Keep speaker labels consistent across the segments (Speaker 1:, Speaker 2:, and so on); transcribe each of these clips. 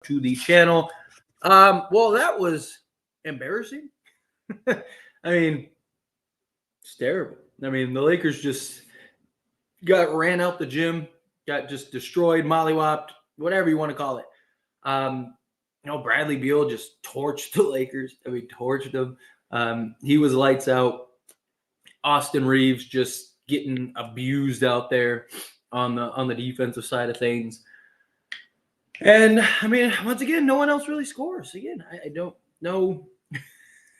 Speaker 1: to the channel. Well, that was embarrassing. I mean, it's terrible. I mean, the Lakers just got ran out the gym, got just destroyed, mollywopped, whatever you want to call it. Bradley Beal just torched the Lakers. I mean, torched them. He was lights out. Austin Reaves just getting abused out there on the defensive side of things. And I mean, once again, no one else really scores. Again, I don't know.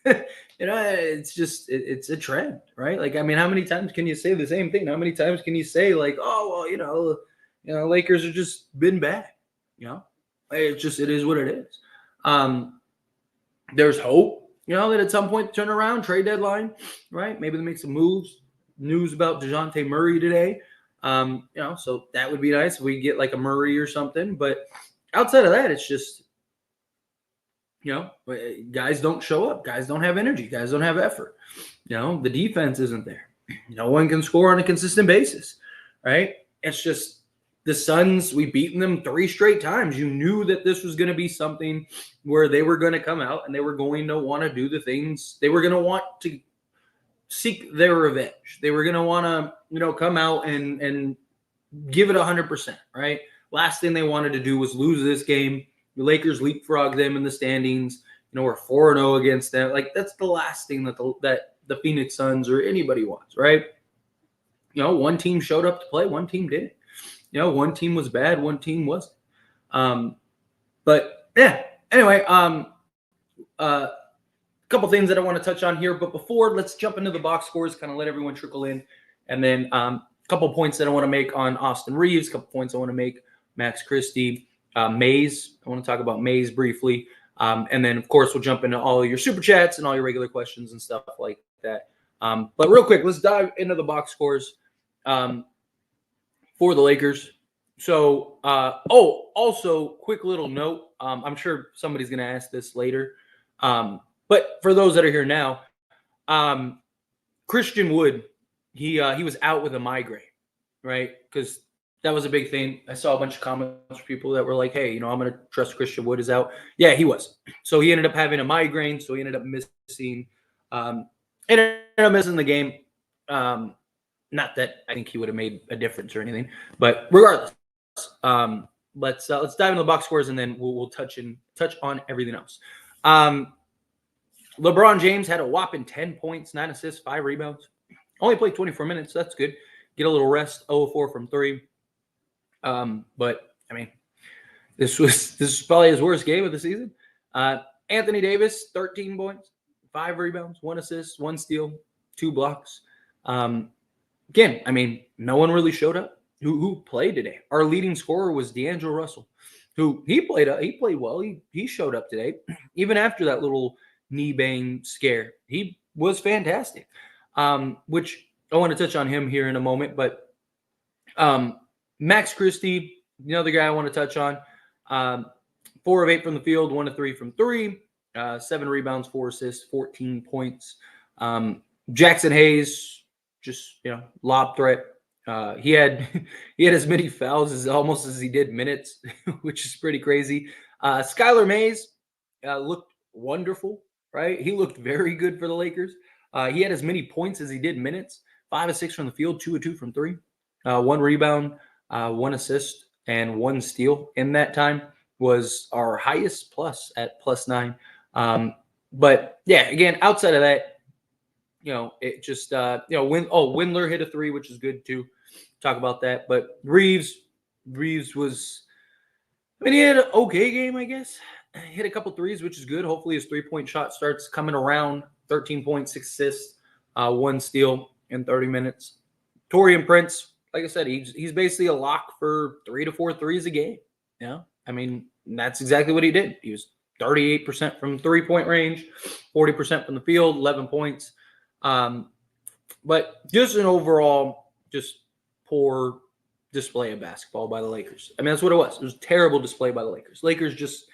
Speaker 1: It's just it's a trend, right? Like, I mean, how many times can you say the same thing? How many times can you say like, oh well, Lakers have just been bad. It is what it is. There's hope, that at some point turn around, trade deadline, right? Maybe they make some moves. News about DeJounte Murray today. So that would be nice if we get like a Murray or something. But outside of that, it's just, guys don't show up. Guys don't have energy. Guys don't have effort. The defense isn't there. No one can score on a consistent basis, right? It's just the Suns, we've beaten them 3 straight times. You knew that this was going to be something where they were going to come out and they were going to want to do the things. They were going to want to seek their revenge. They were going to want to, come out and give it 100%, right? Last thing they wanted to do was lose this game. The Lakers leapfrog them in the standings. We're 4-0 against them. Like, that's the last thing that the Phoenix Suns or anybody wants, right? One team showed up to play, one team didn't. One team was bad, one team wasn't. But yeah, anyway, a couple things that I want to touch on here. But before, let's jump into the box scores, kind of let everyone trickle in. And then a couple points that I want to make on Austin Reaves, a couple points I want to make Max Christie, Mays. I want to talk about Mays briefly. And then, of course, we'll jump into all your super chats and all your regular questions and stuff like that. But real quick, let's dive into the box scores for the Lakers. So, also, quick little note. I'm sure somebody's going to ask this later. But for those that are here now, Christian Wood, he was out with a migraine, right? Because that was a big thing. I saw a bunch of comments from people that were like, hey, I'm going to trust Christian Wood is out. Yeah, he was. So he ended up having a migraine. So he ended up missing the game. Not that I think he would have made a difference or anything, but regardless, let's dive into the box scores and then we'll touch on everything else. LeBron James had a whopping 10 points, 9 assists, 5 rebounds. Only played 24 minutes. That's good. Get a little rest. 0-4 from 3. But I mean, this is probably his worst game of the season. Anthony Davis, 13 points, 5 rebounds, 1 assist, 1 steal, 2 blocks. Again, I mean, no one really showed up. Who played today? Our leading scorer was D'Angelo Russell, who he played well. He showed up today, even after that little knee bang scare. He was fantastic. Which I want to touch on him here in a moment, but Max Christie, the other guy I want to touch on, 4 of 8 from the field, 1 of 3 from 3, 7 rebounds, 4 assists, 14 points. Jackson Hayes, just lob threat. He had as many fouls as he did minutes, which is pretty crazy. Skyler Mays looked wonderful, right? He looked very good for the Lakers. He had as many points as he did minutes. 5 of 6 from the field, 2 of 2 from 3, 1 rebound, 1 assist, and 1 steal in that time. Was our highest plus at +9. But yeah, again, outside of that, it just Windler hit a 3, which is good too. Talk about that. But Reaves was, I mean, he had an okay game, I guess. He hit a couple threes, which is good. Hopefully his 3-point shot starts coming around. 13 points, 6 assists, 1 steal in 30 minutes. Taurean Prince, like I said, he's basically a lock for 3 to 4 threes a game. I mean, that's exactly what he did. He was 38% from 3-point range, 40% from the field, 11 points. But just an overall, just poor display of basketball by the Lakers. I mean, that's what it was. It was a terrible display by the Lakers. Lakers just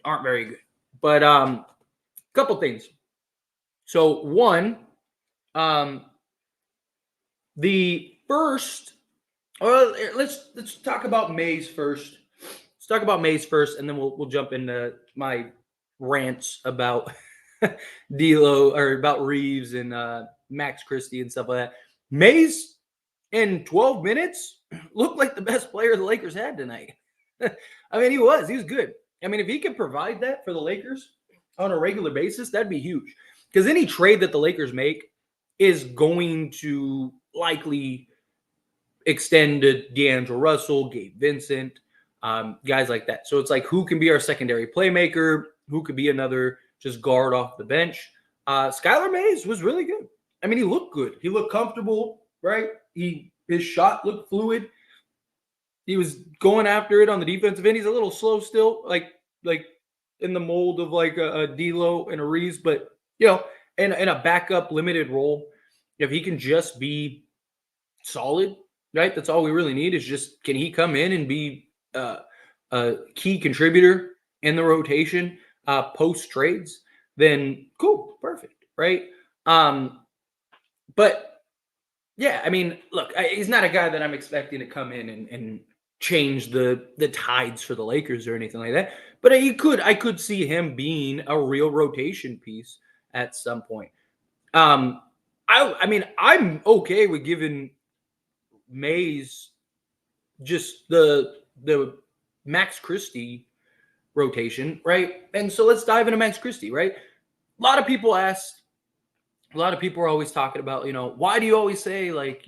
Speaker 1: aren't very good. But couple things. So one, the first, let's talk about Mays first. Let's let's talk about Mays first, and then we'll jump into my rants about D'Lo or about Reaves and Max Christie and stuff like that. Mays in 12 minutes looked like the best player the Lakers had tonight. I mean, he was good. I mean, if he could provide that for the Lakers on a regular basis, that'd be huge. Because any trade that the Lakers make is going to likely extend to D'Angelo Russell, Gabe Vincent, guys like that. So it's like, who can be our secondary playmaker? Who could be another just guard off the bench? Skyler Mays was really good. I mean, he looked good. He looked comfortable, right? His shot looked fluid. He was going after it on the defensive end. He's a little slow still, like in the mold of like a D'Lo and a Reaves, but in a backup limited role, if he can just be solid, right? That's all we really need is just, can he come in and be a key contributor in the rotation post trades? Then cool, perfect, right? But yeah, I mean, look, he's not a guy that I'm expecting to come in and change the tides for the Lakers or anything like that. But I could see him being a real rotation piece at some point. I mean, I'm okay with giving Mays just the Max Christie rotation, right? And so let's dive into Max Christie, right? A lot of people are always talking about, why do you always say, like,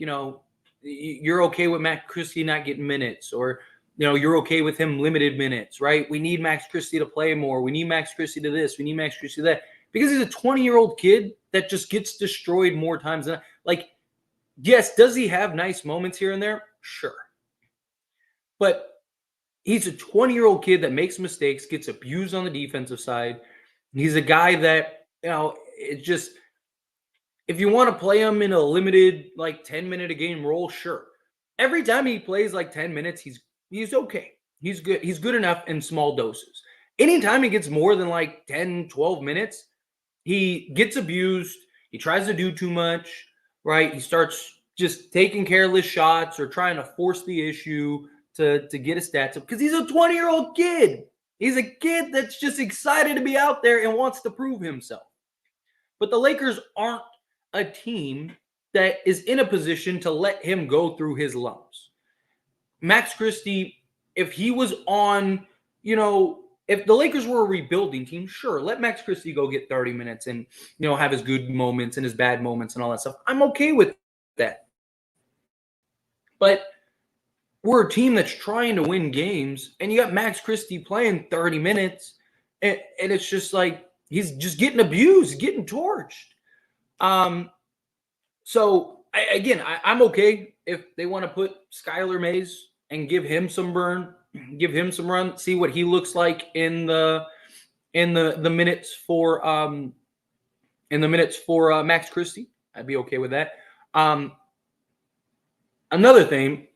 Speaker 1: you're okay with Max Christie not getting minutes, or, you're okay with him limited minutes, right? We need Max Christie to play more. We need Max Christie to this. We need Max Christie to that. Because he's a 20-year-old kid that just gets destroyed more times than, like, yes, does he have nice moments here and there? Sure. But he's a 20-year-old kid that makes mistakes, gets abused on the defensive side. He's a guy that, it just, if you want to play him in a limited, like 10-minute a game role, sure. Every time he plays like 10 minutes, he's okay. He's good. He's good enough in small doses. Anytime he gets more than like 10, 12 minutes, he gets abused. He tries to do too much, right? He starts just taking careless shots or trying to force the issue to get his stats up, because he's a 20-year-old kid. He's a kid that's just excited to be out there and wants to prove himself. But the Lakers aren't a team that is in a position to let him go through his lumps. Max Christie, if he was on, if the Lakers were a rebuilding team, sure, let Max Christie go get 30 minutes and, have his good moments and his bad moments and all that stuff. I'm okay with that. But we're a team that's trying to win games, and you got Max Christie playing 30 minutes, and it's just like he's just getting abused, getting torched. So I'm okay if they want to put Skyler Mays and give him some burn, give him some run, see what he looks like in the minutes for Max Christie. I'd be okay with that. Another thing,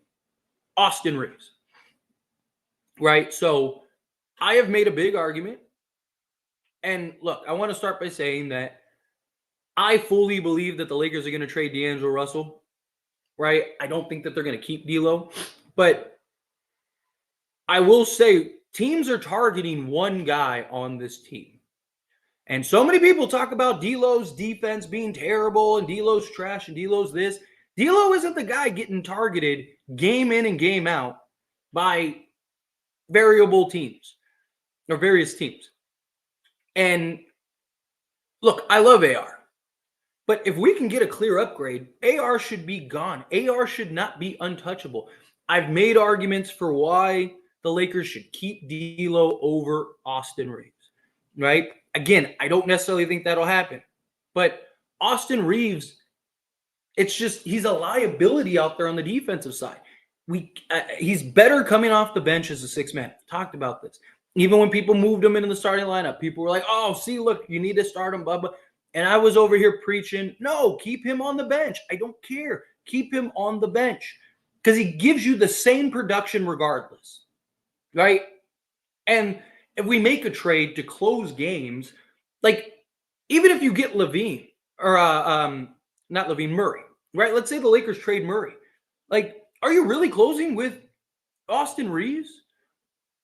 Speaker 1: Austin Reaves. Right? So I have made a big argument. And look, I want to start by saying that I fully believe that the Lakers are going to trade D'Angelo Russell. Right? I don't think that they're going to keep D'Lo. But I will say teams are targeting one guy on this team. And so many people talk about D'Lo's defense being terrible and D'Lo's trash and D'Lo's this. D'Lo isn't the guy getting targeted game in and game out by various teams. And look, I love AR. But if we can get a clear upgrade, AR should be gone. AR should not be untouchable. I've made arguments for why the Lakers should keep D'Lo over Austin Reaves, right? Again, I don't necessarily think that'll happen. But Austin Reaves, it's just he's a liability out there on the defensive side. He's better coming off the bench as a sixth man. I've talked about this. Even when people moved him into the starting lineup, people were like, oh, see, look, you need to start him, Bubba. And I was over here preaching, no, keep him on the bench. I don't care. Keep him on the bench because he gives you the same production regardless, right? And if we make a trade to close games, like even if you get LaVine or not LaVine, Murray, right? Let's say the Lakers trade Murray. Like, are you really closing with Austin Reaves?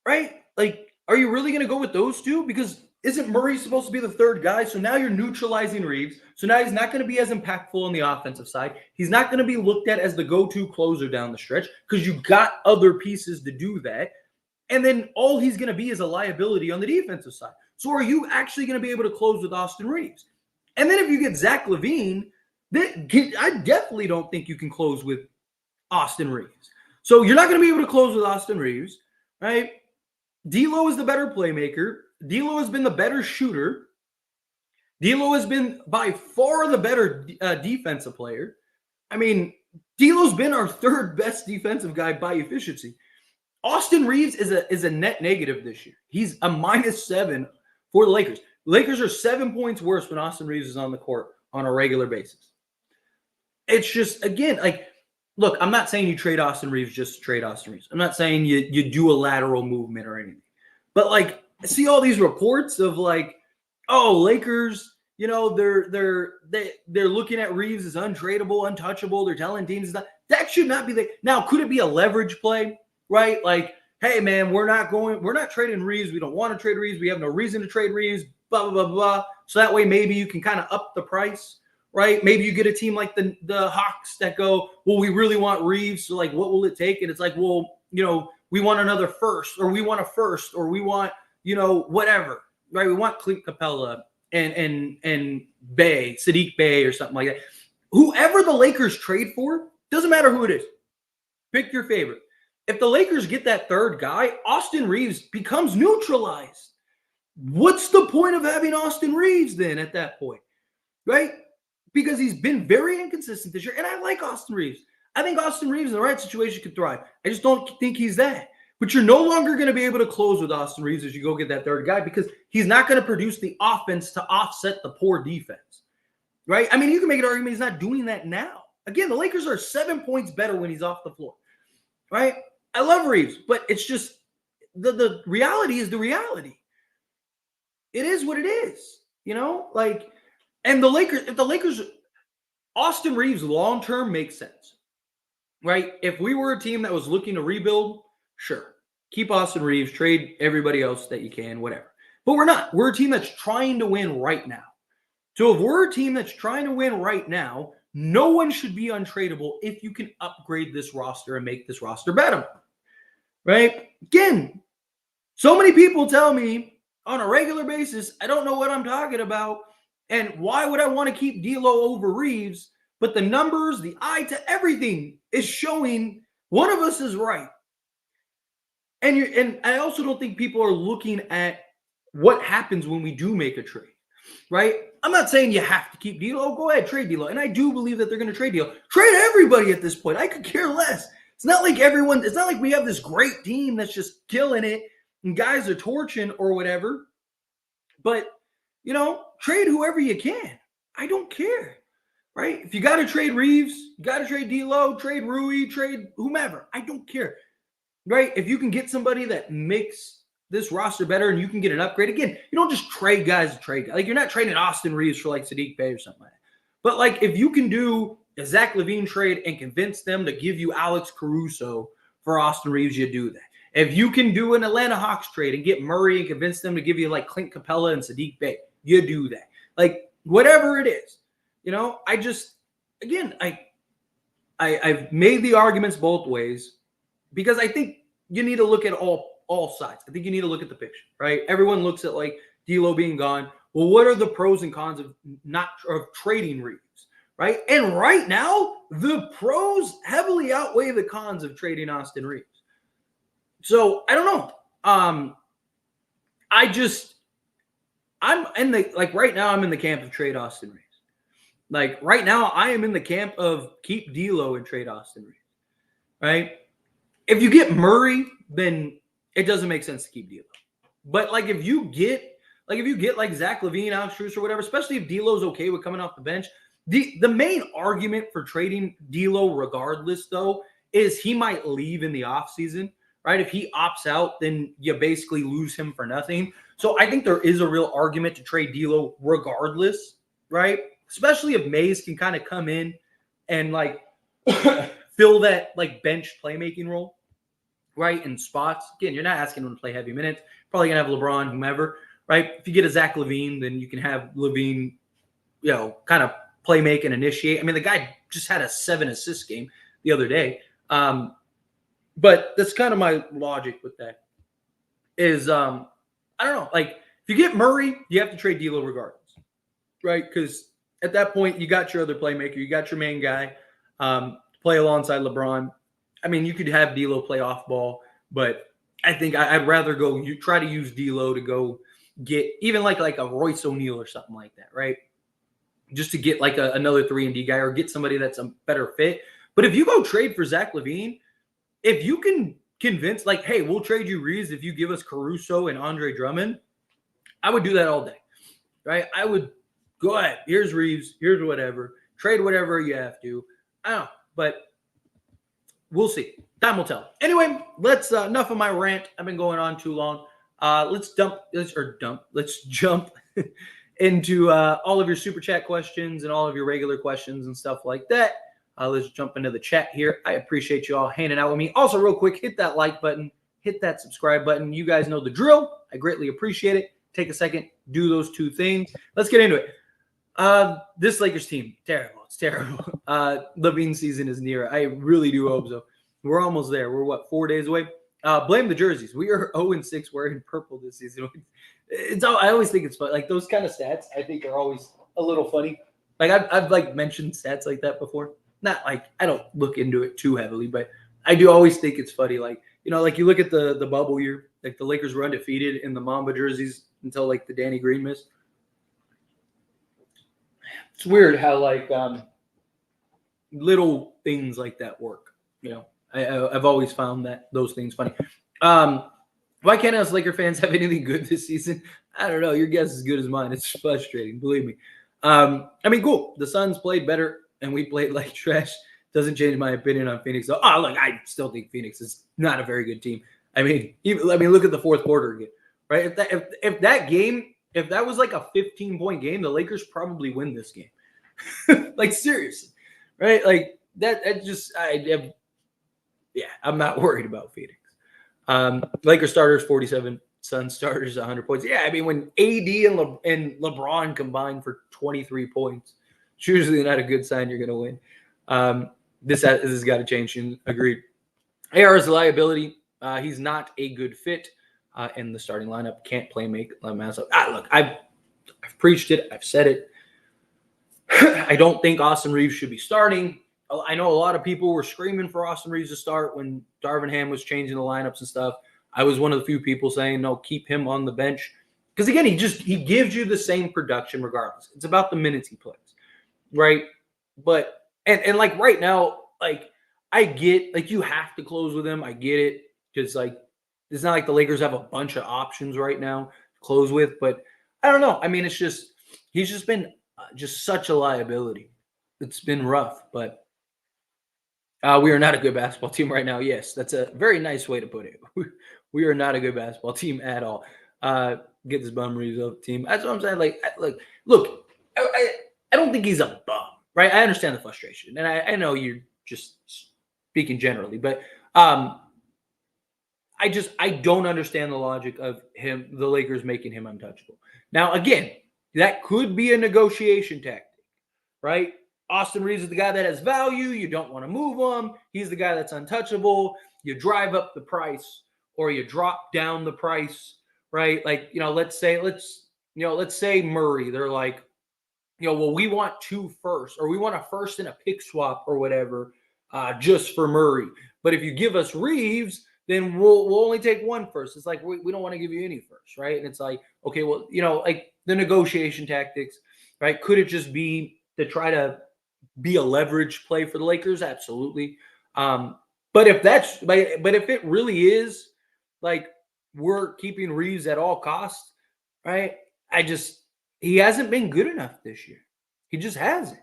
Speaker 1: right? Like, are you really going to go with those two? Because isn't Murray supposed to be the third guy? So now you're neutralizing Reaves. So now he's not going to be as impactful on the offensive side. He's not going to be looked at as the go-to closer down the stretch because you've got other pieces to do that. And then all he's going to be is a liability on the defensive side. So are you actually going to be able to close with Austin Reaves? And then if you get Zach LaVine, I definitely don't think you can close with Austin Reaves. So you're not going to be able to close with Austin Reaves, right? D'Lo is the better playmaker. D'Lo has been the better shooter. D'Lo has been by far the better defensive player. I mean, D'Lo's been our third best defensive guy by efficiency. Austin Reaves is a net negative this year. He's a -7 for the Lakers. The Lakers are 7 points worse when Austin Reaves is on the court on a regular basis. It's just, again, like, look, I'm not saying you trade Austin Reaves just to trade Austin Reaves. I'm not saying you do a lateral movement or anything. But, like, I see all these reports of, like, oh, Lakers, you know, they're looking at Reaves as untradeable, untouchable. They're telling teams that should not be the – now, could it be a leverage play, right? Like, hey, man, we're not trading Reaves. We don't want to trade Reaves. We have no reason to trade Reaves, blah, blah, blah, blah. So that way maybe you can kind of up the price. Right? Maybe you get a team like the Hawks that go, well, we really want Reaves. So, like, what will it take? And it's like, well, you know, we want another first, or we want a first, or we want, you know, whatever. Right? We want Clint Capella and Bay, Sadiq Bay, or something like that. Whoever the Lakers trade for, doesn't matter who it is. Pick your favorite. If the Lakers get that third guy, Austin Reaves becomes neutralized. What's the point of having Austin Reaves then at that point? Right? Because he's been very inconsistent this year. And I like Austin Reaves. I think Austin Reaves in the right situation could thrive. I just don't think he's that. But you're no longer going to be able to close with Austin Reaves as you go get that third guy because he's not going to produce the offense to offset the poor defense. Right? I mean, you can make an argument he's not doing that now. Again, the Lakers are 7 points better when he's off the floor. Right? I love Reaves, but it's just the reality is the reality. It is what it is. You know? Like, and the Lakers, if the Lakers, Austin Reaves long-term makes sense, right? If we were a team that was looking to rebuild, sure. Keep Austin Reaves, trade everybody else that you can, whatever. But we're not. We're a team that's trying to win right now. So if we're a team that's trying to win right now, no one should be untradeable if you can upgrade this roster and make this roster better, right? Again, so many people tell me on a regular basis, I don't know what I'm talking about. And why would I want to keep D'Lo over Reaves? But the numbers, the eye to everything is showing one of us is right. And I also don't think people are looking at what happens when we do make a trade, right? I'm not saying you have to keep D'Lo. Go ahead, trade D'Lo. And I do believe that they're going to trade D'Lo. Trade everybody at this point. I could care less. It's not like we have this great team that's just killing it and guys are torching or whatever. But, you know, trade whoever you can. I don't care, right? If you got to trade Reaves, you got to trade D'Lo, trade Rui, trade whomever. I don't care, right? If you can get somebody that makes this roster better and you can get an upgrade. Again, you don't just trade guys to trade guys. Like, you're not trading Austin Reaves for, like, Sadiq Bey or something like that. But, like, if you can do a Zach LaVine trade and convince them to give you Alex Caruso for Austin Reaves, you do that. If you can do an Atlanta Hawks trade and get Murray and convince them to give you, like, Clint Capella and Sadiq Bey, you do that. Like, whatever it is, you know, I just, again, I've made the arguments both ways because I think you need to look at all sides. I think you need to look at the picture, right? Everyone looks at, like, D'Lo being gone. Well, what are the pros and cons of trading Reaves, right? And right now, the pros heavily outweigh the cons of trading Austin Reaves. So I don't know. I'm in the, like, right now I'm in the camp of trade Austin Reaves. Like, right now I am in the camp of keep D'Lo and trade Austin Reaves, right? If you get Murray, then it doesn't make sense to keep D'Lo. But, like, if you get like Zach LaVine, Alex Caruso or whatever, especially if D'Lo's okay with coming off the bench, the main argument for trading D'Lo regardless, though, is he might leave in the offseason, right? If he opts out, then you basically lose him for nothing. So I think there is a real argument to trade D'Lo regardless, right? Especially if Mays can kind of come in and, like, fill that, like, bench playmaking role, right, in spots. Again, you're not asking him to play heavy minutes. Probably going to have LeBron, whomever, right? If you get a Zach LaVine, then you can have LaVine, kind of play, make, and initiate. I mean, the guy just had a 7-assist game the other day. But that's kind of my logic with that is, I don't know. Like, if you get Murray, you have to trade D'Lo regardless, right? Because at that point, you got your other playmaker. You got your main guy play alongside LeBron. I mean, you could have D'Lo play off ball, but I think I'd rather try to use D'Lo to go get even like a Royce O'Neal or something like that, right? Just to get like another 3-and-D guy or get somebody that's a better fit. But if you go trade for Zach LaVine, if you can convince, like, hey, we'll trade you Reaves if you give us Caruso and Andre Drummond, I would do that all day, right? I would go ahead. Here's Reaves. Here's whatever. Trade whatever you have to. I don't know, but we'll see. Time will tell. Anyway, let's enough of my rant. I've been going on too long. Let's jump into all of your super chat questions and all of your regular questions and stuff like that. Let's jump into the chat here. I appreciate you all hanging out with me. Also, real quick, hit that like button, hit that subscribe button. You guys know the drill. I greatly appreciate it. Take a second, do those two things. Let's get into it. This Lakers team, terrible. It's terrible. LaVine season is near. I really do hope so. We're almost there. We're 4 days away? Blame the jerseys. We are 0-6 wearing purple this season. I always think it's fun. Like those kind of stats, I think are always a little funny. Like I've like mentioned stats like that before. Not like I don't look into it too heavily, but I do always think it's funny. Like, like you look at the bubble year, like the Lakers were undefeated in the Mamba jerseys until like the Danny Green miss. It's weird how like little things like that work. I've always found those things funny. Why can't us Laker fans have anything good this season? I don't know. Your guess is as good as mine. It's frustrating, believe me. I mean, cool. The Suns played better, and we played like trash. Doesn't change my opinion on Phoenix. So, look, I still think Phoenix is not a very good team. I mean, look at the fourth quarter again, right? If that was like a 15-point game, the Lakers probably win this game. Like seriously, right? Like that. I'm not worried about Phoenix. Lakers starters 47, Suns starters 100 points. Yeah, I mean when AD and LeBron combine for 23 points, it's usually not a good sign you're going to win. This has got to change. Agreed. AR is a liability. He's not a good fit in the starting lineup. Can't play make. Look, I've preached it. I've said it. I don't think Austin Reaves should be starting. I know a lot of people were screaming for Austin Reaves to start when Darvin Ham was changing the lineups and stuff. I was one of the few people saying, no, keep him on the bench. Because, again, he gives you the same production regardless. It's about the minutes he plays, right? But, and like right now, like I get, like you have to close with him. I get it. Because, like, it's not like the Lakers have a bunch of options right now to close with. But I don't know. I mean, he's just been just such a liability. It's been rough, but we are not a good basketball team right now. Yes, that's a very nice way to put it. We are not a good basketball team at all. Get this bum Reaves off the team. That's what I'm saying. Like, look, I don't think he's a bum, right? I understand the frustration, and I know you're just speaking generally, but I don't understand the logic of the Lakers making him untouchable. Now, again, that could be a negotiation tactic, right? Austin Reaves is the guy that has value. You don't want to move him. He's the guy that's untouchable. You drive up the price or you drop down the price, right? Like, let's say Murray, they're like, well, we want 2 firsts or we want a first and a pick swap or whatever just for Murray. But if you give us Reaves, then we'll only take 1 first. It's like, we don't want to give you any first, right? And it's like, okay, well, like the negotiation tactics, right? Could it just be to try to be a leverage play for the Lakers? Absolutely. But if it really is like we're keeping Reaves at all costs, right? He hasn't been good enough this year. He just hasn't,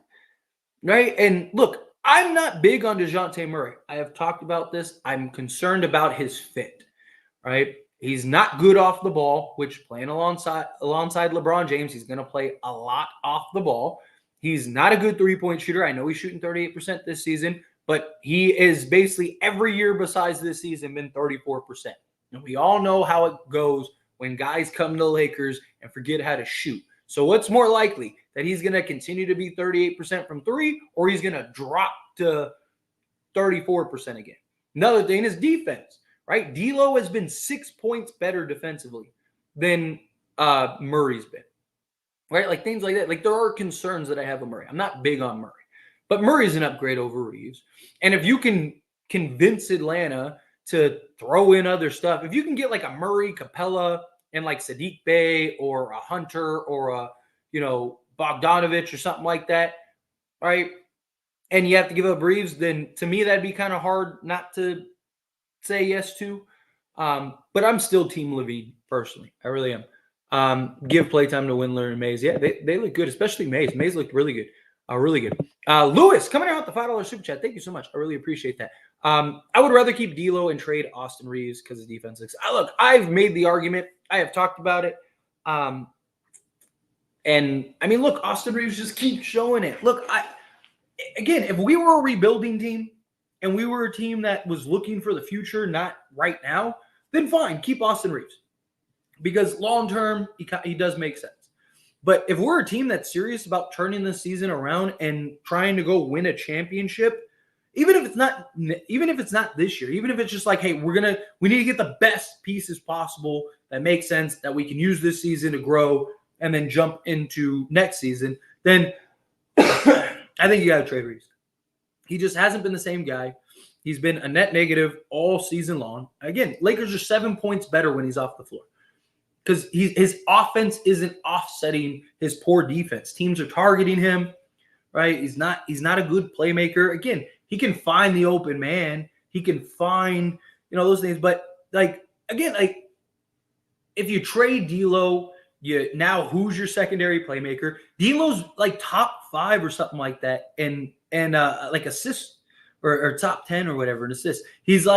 Speaker 1: right? And look, I'm not big on DeJounte Murray. I have talked about this. I'm concerned about his fit, right? He's not good off the ball, which playing alongside LeBron James, he's going to play a lot off the ball. He's not a good 3-point shooter. I know he's shooting 38% this season, but he is basically every year besides this season been 34%. And we all know how it goes when guys come to the Lakers and forget how to shoot. So what's more likely, that he's going to continue to be 38% from three, or he's going to drop to 34% again? Another thing is defense, right? D'Lo has been 6 points better defensively than Murray's been, right? Like things like that. Like there are concerns that I have with Murray. I'm not big on Murray, but Murray's an upgrade over Reaves. And if you can convince Atlanta to throw in other stuff, if you can get like a Murray, Capella, and like Sadiq Bey or a Hunter or a, Bogdanovich or something like that, right? And you have to give up Reaves, then to me that'd be kind of hard not to say yes to. But I'm still Team LaVine personally. I really am. Give playtime to Windler and Mays. Yeah, they look good, especially Mays. Mays looked really good. Really good. Lewis coming out with the $5 super chat. Thank you so much. I really appreciate that. I would rather keep D'Lo and trade Austin Reaves because his defense looks. Look, I've made the argument. I have talked about it. And I mean, look, Austin Reaves just keeps showing it. Look, again, if we were a rebuilding team and we were a team that was looking for the future, not right now, then fine, keep Austin Reaves. Because long-term, he does make sense. But if we're a team that's serious about turning this season around and trying to go win a championship, even if it's not this year, even if it's just like, hey, we need to get the best pieces possible that make sense, that we can use this season to grow and then jump into next season, then I think you got to trade Reaves. He just hasn't been the same guy. He's been a net negative all season long. Again, Lakers are 7 points better when he's off the floor because his offense isn't offsetting his poor defense. Teams are targeting him, right? He's not a good playmaker. Again, he can find the open man. He can find, those things. But if you trade D'Lo, who's your secondary playmaker? D'Lo's like top 5 or something like that, and like assists or top 10 or whatever in assists. He's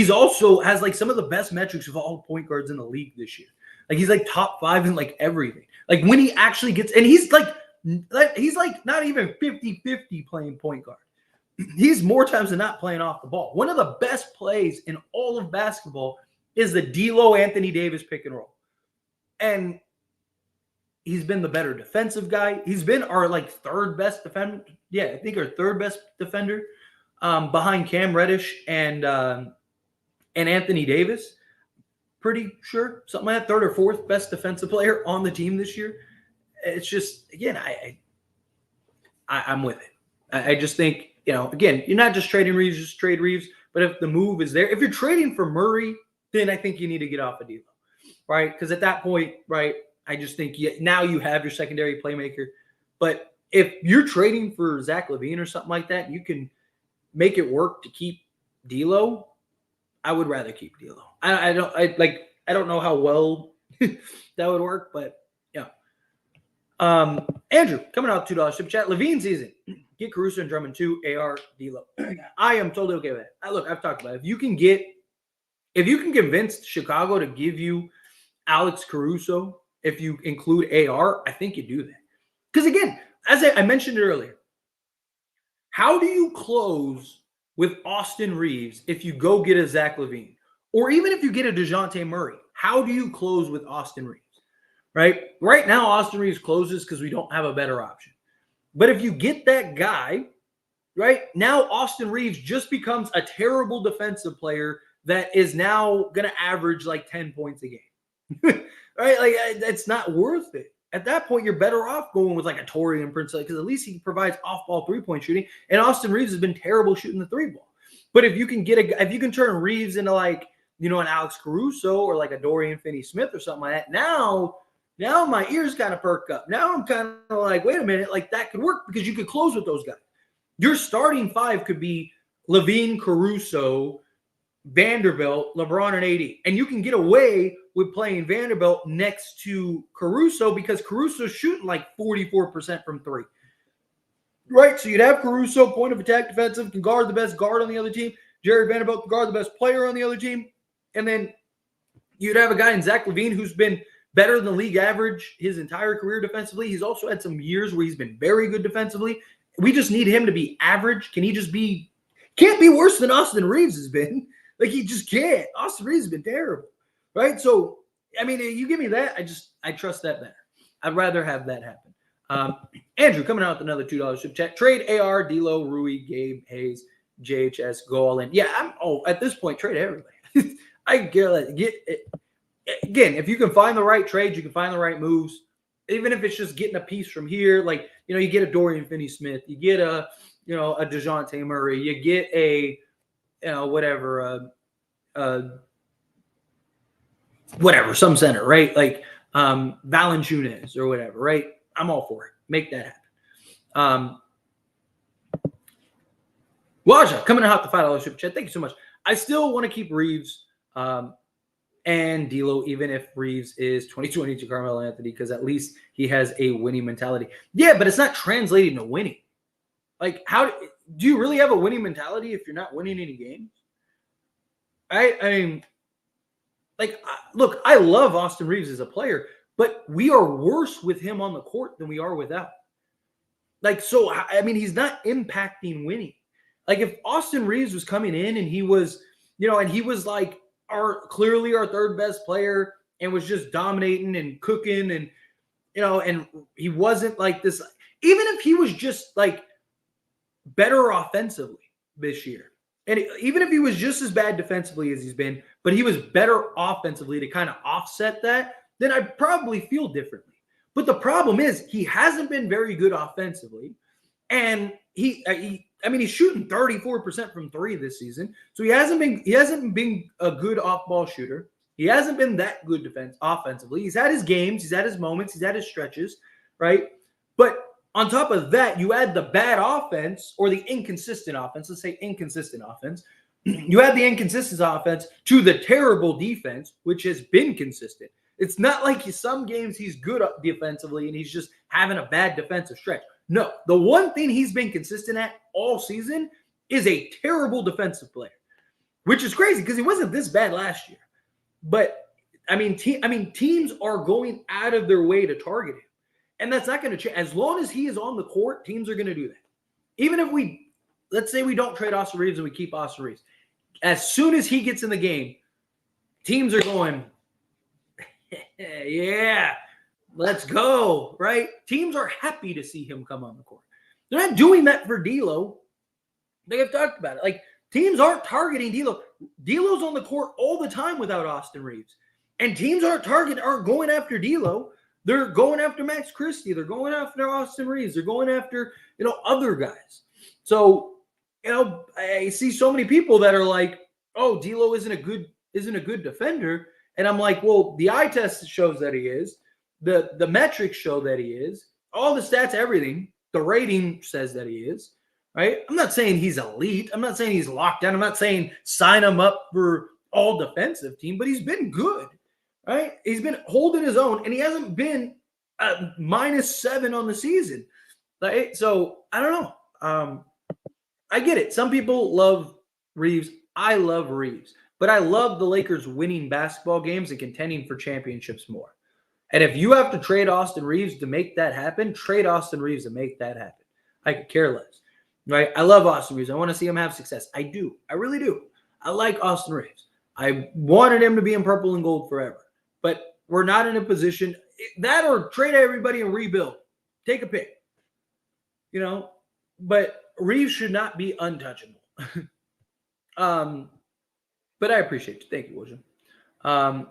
Speaker 1: also has like some of the best metrics of all point guards in the league this year. Like he's like top 5 in like everything. Like when he actually gets, and he's like not even 50-50 playing point guard. He's more times than not playing off the ball. One of the best plays in all of basketball is the D'Lo Anthony Davis pick and roll. And he's been the better defensive guy. He's been our like third best defender. Yeah, I think our third best defender behind Cam Reddish and Anthony Davis. Pretty sure something like that. Third or fourth best defensive player on the team this year. It's just, again, I'm with it. I just think, again, you're not just trading Reaves, just trade Reaves. But if the move is there, if you're trading for Murray, then I think you need to get off of D'Lo, right? Because at that point, right, I just think now you have your secondary playmaker. But if you're trading for Zach LaVine or something like that, you can make it work to keep D'Lo. I would rather keep D'Lo. I don't know how well that would work, but yeah. Andrew coming out $2 super chat. LaVine season. Get Caruso and Drummond 2, AR, D'Lo. I am totally okay with that. Look, I've talked about it. If you can convince Chicago to give you Alex Caruso, if you include AR, I think you do that. Because again, as I mentioned earlier, how do you close with Austin Reaves if you go get a Zach LaVine? Or even if you get a DeJounte Murray, how do you close with Austin Reaves? Right? Right now, Austin Reaves closes because we don't have a better option. But if you get that guy, right, now Austin Reaves just becomes a terrible defensive player that is now going to average like 10 points a game. Right? Like, it's not worth it. At that point, you're better off going with like a Torian Prince, because at least he provides off-ball three-point shooting. And Austin Reaves has been terrible shooting the three ball. But if you can turn Reaves into like, an Alex Caruso or like a Dorian Finney-Smith or something like that, now my ears kind of perk up. Now I'm kind of like, wait a minute, like that could work because you could close with those guys. Your starting 5 could be LaVine, Caruso, Vanderbilt, LeBron, and AD. And you can get away with playing Vanderbilt next to Caruso because Caruso's shooting like 44% from 3. Right? So you'd have Caruso, point of attack defensive, can guard the best guard on the other team. Jared Vanderbilt can guard the best player on the other team. And then you'd have a guy in Zach LaVine who's been better than league average his entire career defensively. He's also had some years where he's been very good defensively. We just need him to be average. Can he just be can't be worse than Austin Reaves has been. Like, he just can't. Austin Reaves has been terrible, right? So, I mean, you give me that, I trust that better. I'd rather have that happen. Andrew coming out with another $2 super chat. Trade AR, D'Lo, Rui, Gabe, Hayes, JHS, go all in. Yeah, at this point, trade everybody. I get it. Again, if you can find the right trades, you can find the right moves. Even if it's just getting a piece from here, like, you get a Dorian Finney-Smith, you get a DeJounte Murray, you get a, whatever, some center, right? Like Valanciunas or whatever, right? I'm all for it. Make that happen. Waja coming out the $5 super chat. Thank you so much. I still want to keep Reaves and D'Lo, even if Reaves is 2022 Carmelo Anthony, because at least he has a winning mentality. Yeah, but it's not translating to winning. Like, how do you really have a winning mentality if you're not winning any games? I mean, like, look, I love Austin Reaves as a player, but we are worse with him on the court than we are without. Like, so, I mean, he's not impacting winning. Like, if Austin Reaves was coming in and he was, and he was like clearly our third best player and was just dominating and cooking and, and he wasn't like this, even if he was just like better offensively this year, and even if he was just as bad defensively as he's been, but he was better offensively to kind of offset that, then I'd probably feel differently. But the problem is he hasn't been very good offensively, and he's shooting 34% from three this season. So he hasn't been a good off-ball shooter. He hasn't been that good offensively. He's had his games, he's had his moments, he's had his stretches, right? But on top of that, you add the bad offense or the inconsistent offense. Let's say inconsistent offense. You add the inconsistent offense to the terrible defense, which has been consistent. It's not like some games he's good defensively and he's just having a bad defensive stretch. No, the one thing he's been consistent at all season is a terrible defensive player, which is crazy because he wasn't this bad last year. But teams are going out of their way to target him. And that's not going to change. As long as he is on the court, teams are going to do that. Even if let's say we don't trade Austin Reaves and we keep Austin Reaves. As soon as he gets in the game, teams are going, yeah, let's go, right? Teams are happy to see him come on the court. They're not doing that for D'Lo. They have talked about it. Like, teams aren't targeting D'Lo. D'Lo's on the court all the time without Austin Reaves. And teams aren't going after D'Lo. They're going after Max Christie. They're going after Austin Reaves. They're going after, other guys. So, I see so many people that are like, oh, D'Lo isn't a good defender. And I'm like, well, the eye test shows that he is. The metrics show that he is. All the stats, everything. The rating says that he is. Right? I'm not saying he's elite. I'm not saying he's locked down. I'm not saying sign him up for all defensive team, but he's been good. Right? He's been holding his own, and he hasn't been -7 on the season. Right? So I don't know. I get it. Some people love Reaves. I love Reaves, but I love the Lakers winning basketball games and contending for championships more. And if you have to trade Austin Reaves to make that happen, trade Austin Reaves to make that happen. I could care less. Right? I love Austin Reaves. I want to see him have success. I do. I really do. I like Austin Reaves. I wanted him to be in purple and gold forever. But we're not in a position that or trade everybody and rebuild. Take a pick. But Reaves should not be untouchable. But I appreciate you. Thank you, William.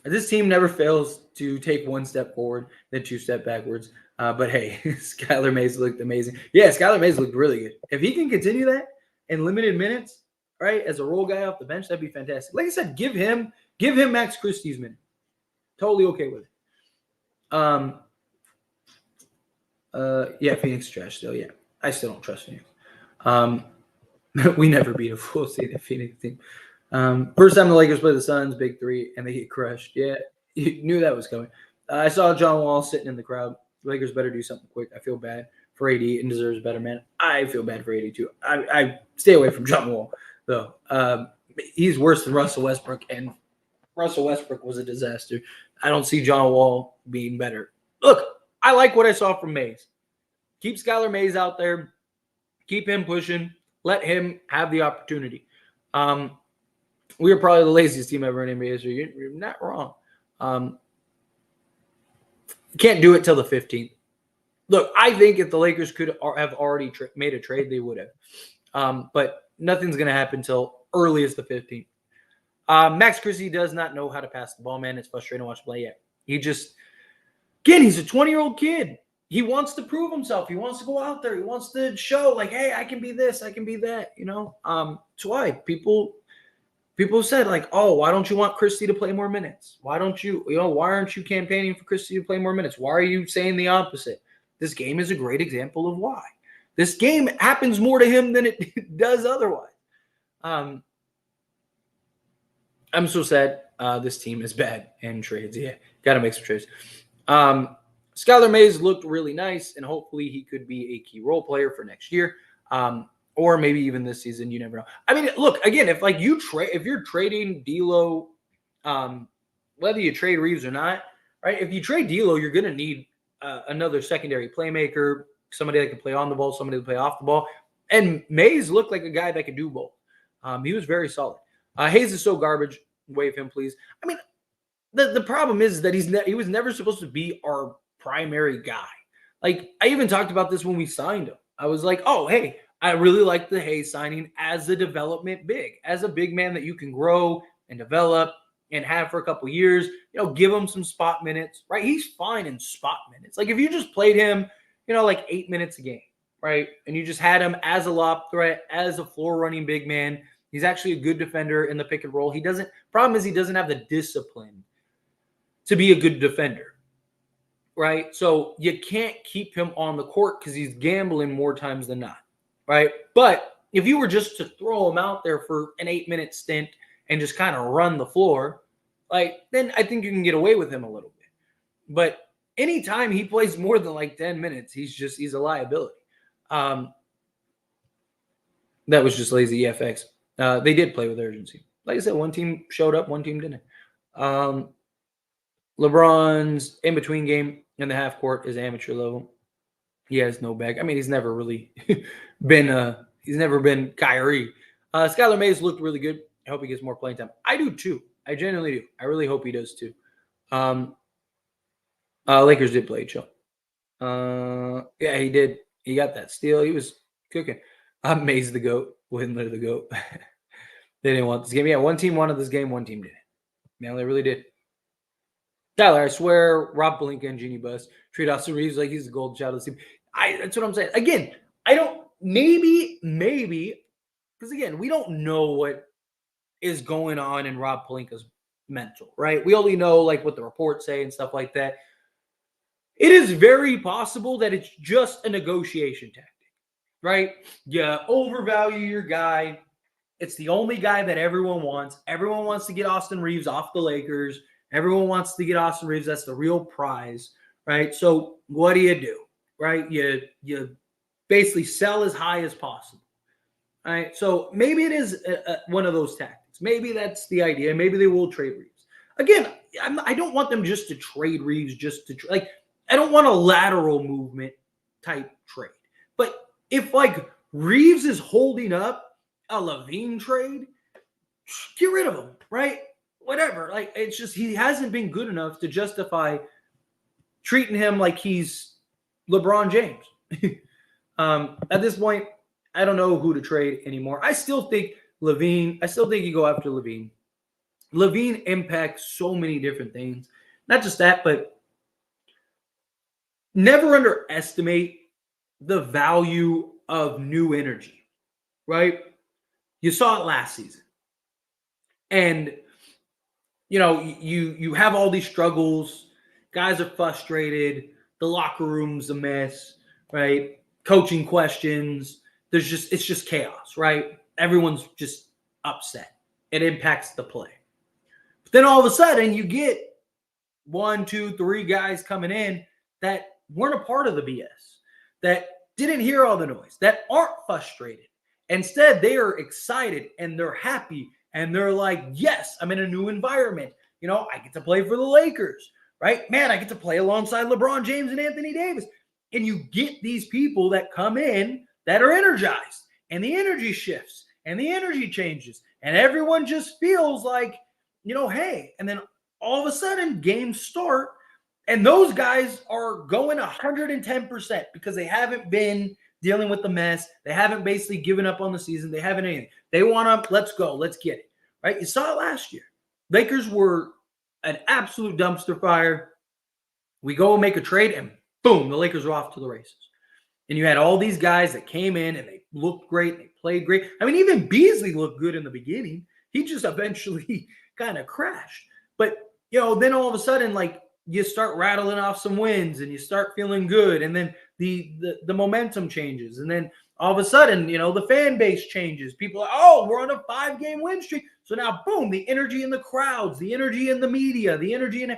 Speaker 1: This team never fails to take one step forward, then 2 steps backwards. But hey, Skyler Mays looked amazing. Yeah, Skyler Mays looked really good. If he can continue that in limited minutes, right, as a role guy off the bench, that'd be fantastic. Like I said, give him Max Christie's minute. Totally okay with it. Yeah, Phoenix trash still. Yeah, I still don't trust Phoenix. We never beat a full season Phoenix team. First time the Lakers play the Suns, big three, and they get crushed. Yeah, you knew that was coming. I saw John Wall sitting in the crowd. The Lakers better do something quick. I feel bad for AD and deserves better, man. I feel bad for AD too. I stay away from John Wall, though. He's worse than Russell Westbrook, and Russell Westbrook was a disaster. I don't see John Wall being better. Look, I like what I saw from Mays. Keep Skyler Mays out there. Keep him pushing. Let him have the opportunity. We are probably the laziest team ever in NBA history. You're not wrong. Can't do it till the 15th. Look, I think if the Lakers could have already made a trade, they would have. But nothing's going to happen till earliest the 15th. Max Christie does not know how to pass the ball, man. It's frustrating to watch play yet. He's a 20-year-old kid. He wants to prove himself. He wants to go out there. He wants to show, like, hey, I can be this, I can be that, That's why people said, like, oh, why don't you want Christie to play more minutes? Why aren't you campaigning for Christie to play more minutes? Why are you saying the opposite? This game is a great example of why. This game happens more to him than it does otherwise. I'm so sad this team is bad in trades. Yeah, got to make some trades. Skyler Mays looked really nice, and hopefully he could be a key role player for next year, or maybe even this season. You never know. I mean, look, again, if you're trading D'Lo, whether you trade Reaves or not, right? If you trade D'Lo, you're going to need another secondary playmaker, somebody that can play on the ball, somebody to play off the ball. And Mays looked like a guy that could do both. He was very solid. Hayes is so garbage. Waive him, please. I mean, the problem is that he was never supposed to be our primary guy. Like, I even talked about this when we signed him. I was like, oh, hey, I really like the Hayes signing as a development big, as a big man that you can grow and develop and have for a couple of years, give him some spot minutes, right? He's fine in spot minutes. Like, if you just played him, like 8 minutes a game, right? And you just had him as a lob threat, as a floor running big man. He's actually a good defender in the pick and roll. Problem is he doesn't have the discipline to be a good defender, right? So you can't keep him on the court because he's gambling more times than not, right? But if you were just to throw him out there for an 8-minute stint and just kind of run the floor, then I think you can get away with him a little bit. But anytime he plays more than 10 minutes, he's a liability. That was just lazy EFX. They did play with urgency. Like I said, one team showed up, one team didn't. LeBron's in-between game in the half court is amateur level. He has no bag. I mean, he's never really been Kyrie. Skyler Mays looked really good. I hope he gets more playing time. I do too. I genuinely do. I really hope he does too. Lakers did play chill. Yeah, he did. He got that steal. He was cooking. I'm Mays the GOAT. Windler the GOAT. They didn't want this game. Yeah, one team wanted this game, one team didn't. Man, they really did. Tyler, I swear, Rob Pelinka and Genie Bus treat Austin Reaves like he's the golden child of the team. That's what I'm saying. Again, I don't, maybe, because again, we don't know what is going on in Rob Pelinka's mental, right? We only know what the reports say and stuff like that. It is very possible that it's just a negotiation tactic, right? You overvalue your guy. It's the only guy that everyone wants. Everyone wants to get Austin Reaves off the Lakers. Everyone wants to get Austin Reaves. That's the real prize, right? So what do? Right? You basically sell as high as possible, right? So maybe it is one of those tactics. Maybe that's the idea. Maybe they will trade Reaves. Again, I don't want them just to trade Reaves I don't want a lateral movement type trade. But if Reaves is holding up a LaVine trade, get rid of him, right? Whatever. It's just he hasn't been good enough to justify treating him like he's LeBron James. At this point, I don't know who to trade anymore. I still think LaVine. I still think you go after LaVine. LaVine impacts so many different things. Not just that, but never underestimate the value of new energy, right? You saw it last season. And, you have all these struggles. Guys are frustrated. The locker room's a mess, right? Coaching questions. It's just chaos, right? Everyone's just upset. It impacts the play. But then all of a sudden you get 1, 2, 3 guys coming in that weren't a part of the BS, that didn't hear all the noise, that aren't frustrated. Instead, they are excited and they're happy and they're like, yes, I'm in a new environment. I get to play for the Lakers, right? Man, I get to play alongside LeBron James and Anthony Davis. And you get these people that come in that are energized and the energy shifts and the energy changes and everyone just feels like, hey, and then all of a sudden games start and those guys are going 110% because they haven't been dealing with the mess. They haven't basically given up on the season. They haven't anything. They want to, let's go, let's get it, right? You saw it last year. Lakers were an absolute dumpster fire. We go and make a trade and boom, the Lakers are off to the races. And you had all these guys that came in and they looked great. They played great. I mean, even Beasley looked good in the beginning. He just eventually kind of crashed. But, then all of a sudden, like, you start rattling off some wins and you start feeling good. And then the momentum changes. And then all of a sudden, the fan base changes. People are, oh, we're on a 5-game win streak. So now, boom, the energy in the crowds, the energy in the media, the energy in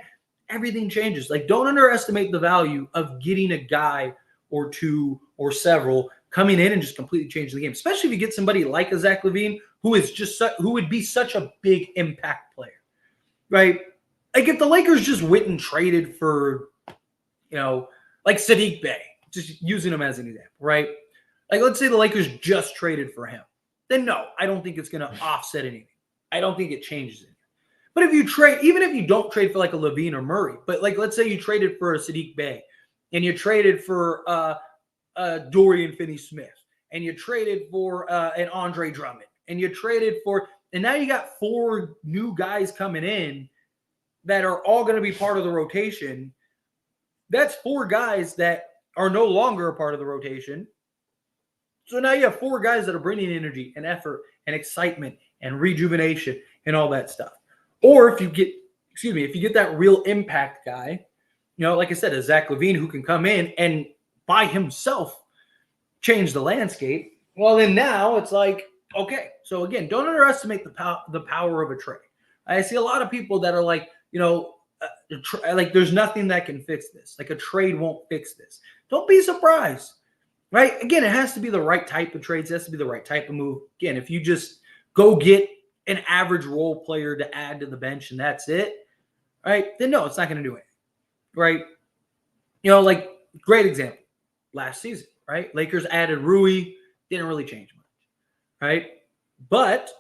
Speaker 1: everything changes. Like, don't underestimate the value of getting a guy or two or several coming in and just completely changing the game, especially if you get somebody like a Zach LaVine who would be such a big impact player, right? Like if the Lakers just went and traded for, like Sadiq Bey, just using him as an example, right? Like let's say the Lakers just traded for him. Then no, I don't think it's going to offset anything. I don't think it changes anything. But if you trade, even if you don't trade for like a LaVine or Murray, but like let's say you traded for a Sadiq Bey and you traded for Dorian Finney-Smith and you traded for an Andre Drummond and you traded for, and now you got 4 new guys coming in that are all going to be part of the rotation. That's 4 guys that are no longer a part of the rotation. So now you have 4 guys that are bringing energy and effort and excitement and rejuvenation and all that stuff. Or if you get that real impact guy, like I said, a Zach LaVine who can come in and by himself change the landscape, well, then now it's like, okay. So again, don't underestimate the power of a trade. I see a lot of people that are like, like there's nothing that can fix this. Like a trade won't fix this. Don't be surprised, right? Again, it has to be the right type of trades. It has to be the right type of move. Again, if you just go get an average role player to add to the bench and that's it, right? Then no, it's not going to do anything, right? Like great example last season, right? Lakers added Rui, didn't really change much, right? But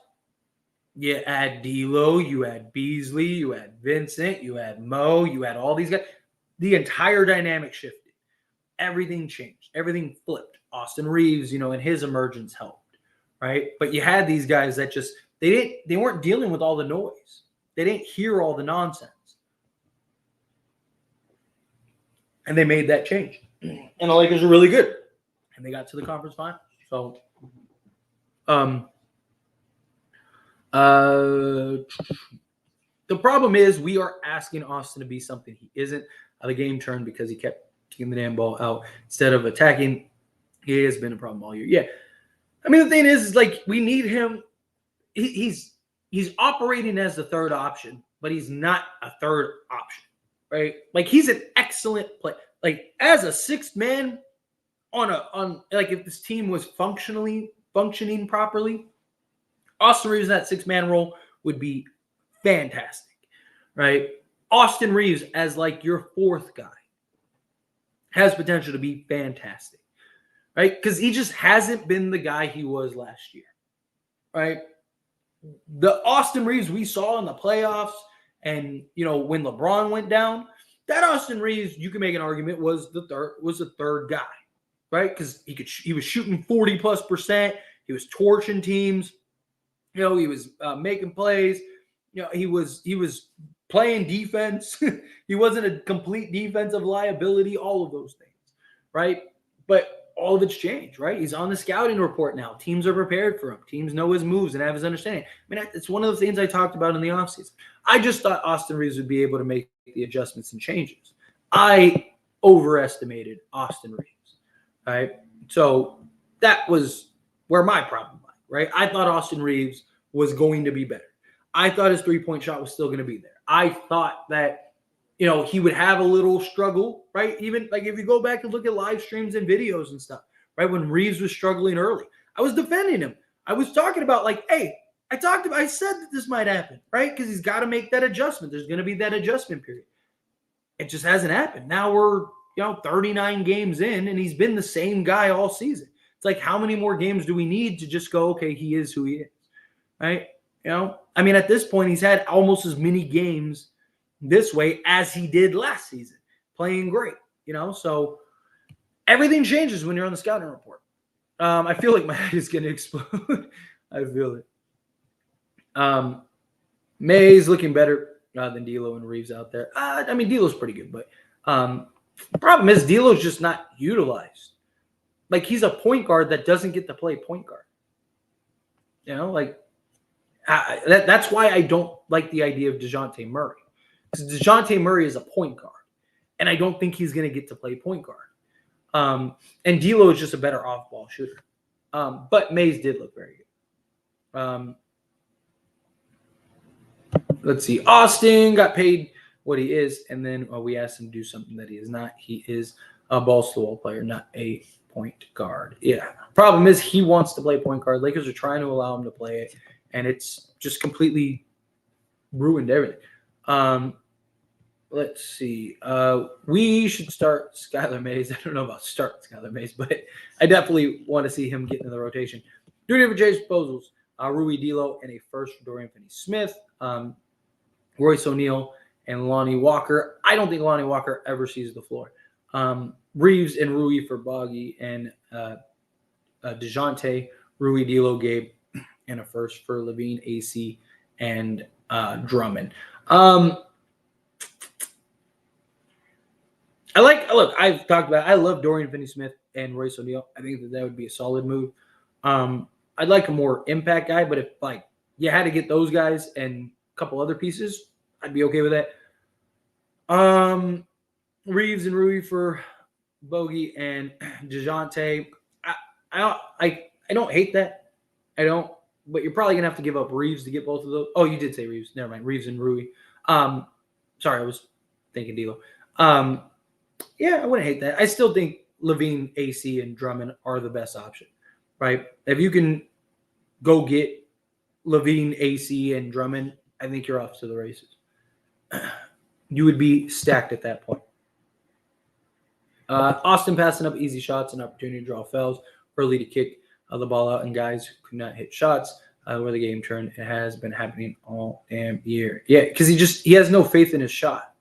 Speaker 1: you add D'Lo, you add Beasley, you add Vincent, you add Mo, you add all these guys. The entire dynamic shifted. Everything changed. Everything flipped. Austin Reaves, and his emergence helped, right? But you had these guys that just they weren't dealing with all the noise. They didn't hear all the nonsense. And they made that change. And the Lakers are really good. And they got to the conference finals. So the problem is we are asking Austin to be something he isn't. The game turned because he kept kicking the damn ball out instead of attacking. He has been a problem all year. Yeah. I mean, the thing is like we need him. He's operating as the third option, but he's not a third option, right? Like he's an excellent player. Like as a 6th man on like if this team was functioning properly, Austin Reaves in that 6-man role would be fantastic, right? Austin Reaves as like your 4th guy has potential to be fantastic, right? Because he just hasn't been the guy he was last year, right? The Austin Reaves we saw in the playoffs and, when LeBron went down, that Austin Reaves, you can make an argument, was the third guy, right? Because he was shooting 40+%. He was torching teams. He was making plays. He was playing defense. He wasn't a complete defensive liability, all of those things, right? But all of it's changed, right? He's on the scouting report now. Teams are prepared for him. Teams know his moves and have his understanding. I mean, it's one of the things I talked about in the offseason. I just thought Austin Reaves would be able to make the adjustments and changes. I overestimated Austin Reaves, right? So that was where my problem lied, right? I thought Austin Reaves was going to be better. I thought his 3-point shot was still going to be there. I thought that, he would have a little struggle, right? Even like if you go back and look at live streams and videos and stuff, right? When Reaves was struggling early, I was defending him. I was talking about like, hey, I said that this might happen, right? Because he's got to make that adjustment. There's going to be that adjustment period. It just hasn't happened. Now we're, 39 games in and he's been the same guy all season. It's It's like, how many more games do we need to just go, okay, he is who he is, right? I mean, at this point, he's had almost as many games this way as he did last season, playing great, so everything changes when you're on the scouting report. I feel like my head is going to explode. I feel it. Mays looking better than D'Lo and Reaves out there. I mean, D'Lo's pretty good, but the problem is D'Lo's just not utilized. Like, he's a point guard that doesn't get to play point guard. That's why I don't like the idea of DeJounte Murray. Because DeJounte Murray is a point guard, and I don't think he's going to get to play point guard. And D'Lo is just a better off-ball shooter. But Mays did look very good. Let's see. Austin got paid what he is, and then we asked him to do something that he is not. He is a ball-to-wall player, not a point guard. Yeah. Problem is he wants to play point guard. Lakers are trying to allow him to play it, and it's just completely ruined everything. Let's see. We should start Skyler Mays. I don't know about start Skyler Mays, but I definitely want to see him get into the rotation. Doing it for Jay's proposals. Rui D'Lo and a first for Dorian Finney-Smith. Royce O'Neal and Lonnie Walker. I don't think Lonnie Walker ever sees the floor. Reaves and Rui for Boggy and DeJounte, Rui, D'Lo, Gabe, and a first for LaVine, AC, and Drummond. I've talked about it. I love Dorian Finney-Smith and Royce O'Neal. I think that would be a solid move. I'd like a more impact guy, but if you had to get those guys and a couple other pieces, I'd be okay with that. Reaves and Rui for Bogey and DeJounte. I don't hate that. I don't, but you're probably gonna have to give up Reaves to get both of those. Oh, you did say Reaves. Never mind. Reaves and Rui. Sorry, I was thinking D'Lo. Yeah, I wouldn't hate that. I still think LaVine, AC, and Drummond are the best option, right? If you can go get LaVine, AC, and Drummond, I think you're off to the races. You would be stacked at that point. Austin passing up easy shots and opportunity to draw fouls, early to kick the ball out, and guys who could not hit shots where the game turned. It has been happening all damn year. Yeah, because he has no faith in his shot.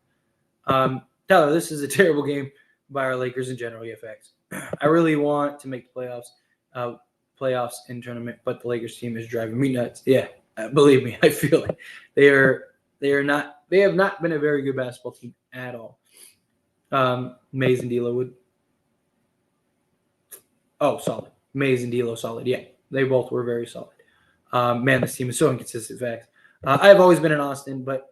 Speaker 1: Tyler, this is a terrible game by our Lakers in general, EFX. I really want to make the playoffs in tournament, but the Lakers team is driving me nuts. Yeah, believe me, I feel it. They have not been a very good basketball team at all. Mays and D'Lo would. Oh, solid. Mays and D'Lo, solid. Yeah, they both were very solid. Man, this team is so inconsistent. Facts. I've always been in Austin, but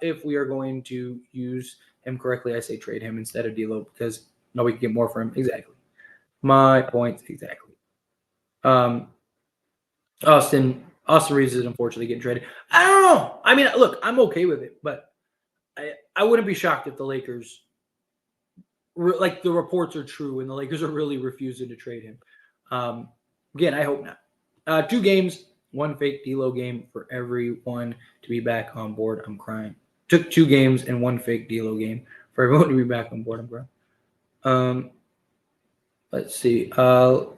Speaker 1: if we are going to use him correctly, I say trade him instead of D'Lo because nobody can get more for him. Exactly. My point exactly. Austin Reaves is unfortunately getting traded. I don't know. I mean, look, I'm okay with it, but I wouldn't be shocked if the Lakers, like the reports are true, and the Lakers are really refusing to trade him. Again, I hope not. 2 games, 1 fake D'Lo game for everyone to be back on board. I'm crying. Took 2 games and 1 fake D'Lo game for everyone to be back on board. I'm crying. Let's see.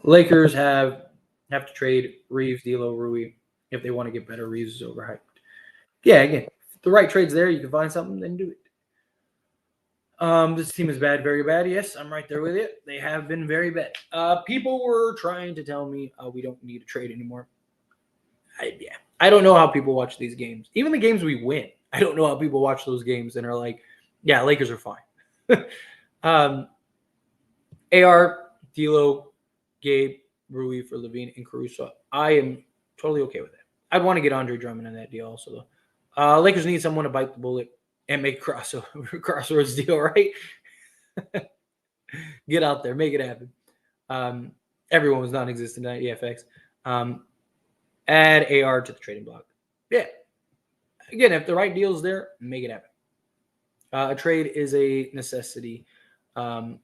Speaker 1: Lakers have to trade Reaves, D'Lo, Rui if they want to get better. Reaves is overhyped. Yeah, again, if the right trade's there, you can find something, then do it. This team is bad, very bad. Yes, I'm right there with you. They have been very bad. People were trying to tell me we don't need to trade anymore. I don't know how people watch these games. Even the games we win, I don't know how people watch those games and are like, yeah, Lakers are fine. AR, D'Lo, Gabe, Rui for LaVine, and Caruso. I am totally okay with that. I'd want to get Andre Drummond in that deal also, though. Lakers need someone to bite the bullet and make crossroads deal, right? Get out there, make it happen. Everyone was non-existent at EFX. Add AR to the trading block. Yeah. Again, if the right deal is there, make it happen. A trade is a necessity.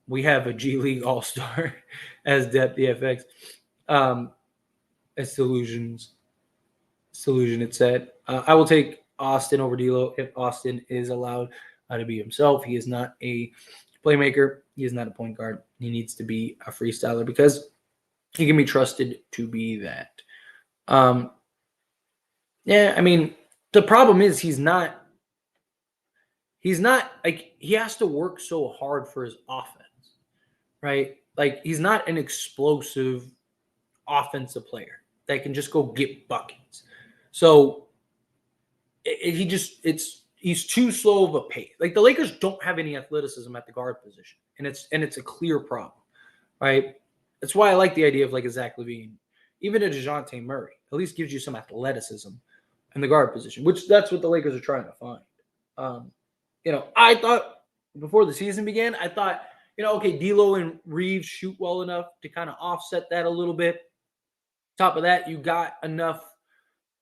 Speaker 1: We have a G League All-Star as depth EFX. As Solution, it said. I will take Austin over D'Lo if Austin is allowed to be himself. He is not a playmaker. He is not a point guard. He needs to be a freestyler because He can be trusted to be that. Yeah, I mean, the problem is he's not like he has to work so hard for his offense, right? Like he's not an explosive offensive player that can just go get buckets. So he's too slow of a pace. Like the Lakers don't have any athleticism at the guard position, and it's a clear problem, right? That's why I like the idea of like a Zach LaVine, even a DeJounte Murray. At least gives you some athleticism in the guard position, which that's what the Lakers are trying to find. I thought before the season began, I thought, okay, D'Lo and Reaves shoot well enough to kind of offset that a little bit. Top of that, you got enough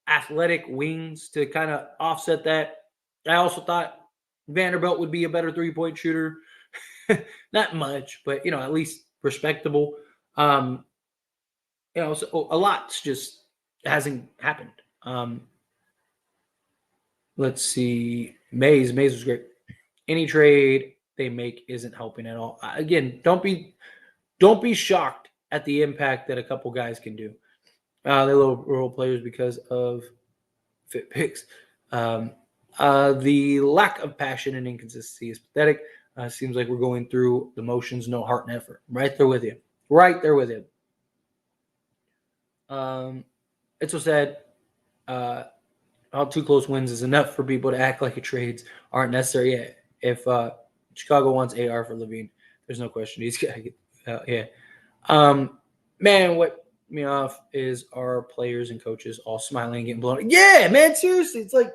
Speaker 1: athletic wings to kind of offset that. I also thought Vanderbilt would be a better three-point shooter. Not much, but at least respectable. So a lot's just hasn't happened. Let's see. Mays was great. Any trade they make isn't helping at all. Again, don't be shocked at the impact that a couple guys can do. They're low role players because of fit picks. The lack of passion and inconsistency is pathetic. Seems like we're going through the motions, no heart and effort. Right there with you. It's so sad. All too close wins is enough for people to act like trades aren't necessary yet. If Chicago wants AR for LaVine, there's no question he's got to get. Man, what me off is our players and coaches all smiling and getting blown. Yeah, man, seriously, it's like,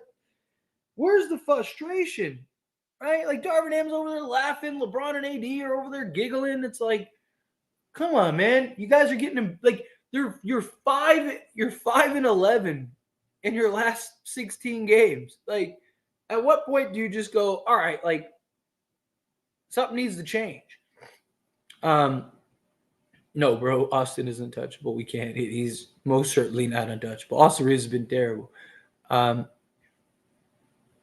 Speaker 1: where's the frustration, right? Like Darvin Ham's over there laughing, LeBron and AD are over there giggling. It's like, come on, man, you guys are getting them like you're 5-11 in your last 16 games. Like, at what point do you just go, all right, like something needs to change? No, bro, Austin is untouchable. We can't. He's most certainly not untouchable. Austin Reaves has been terrible.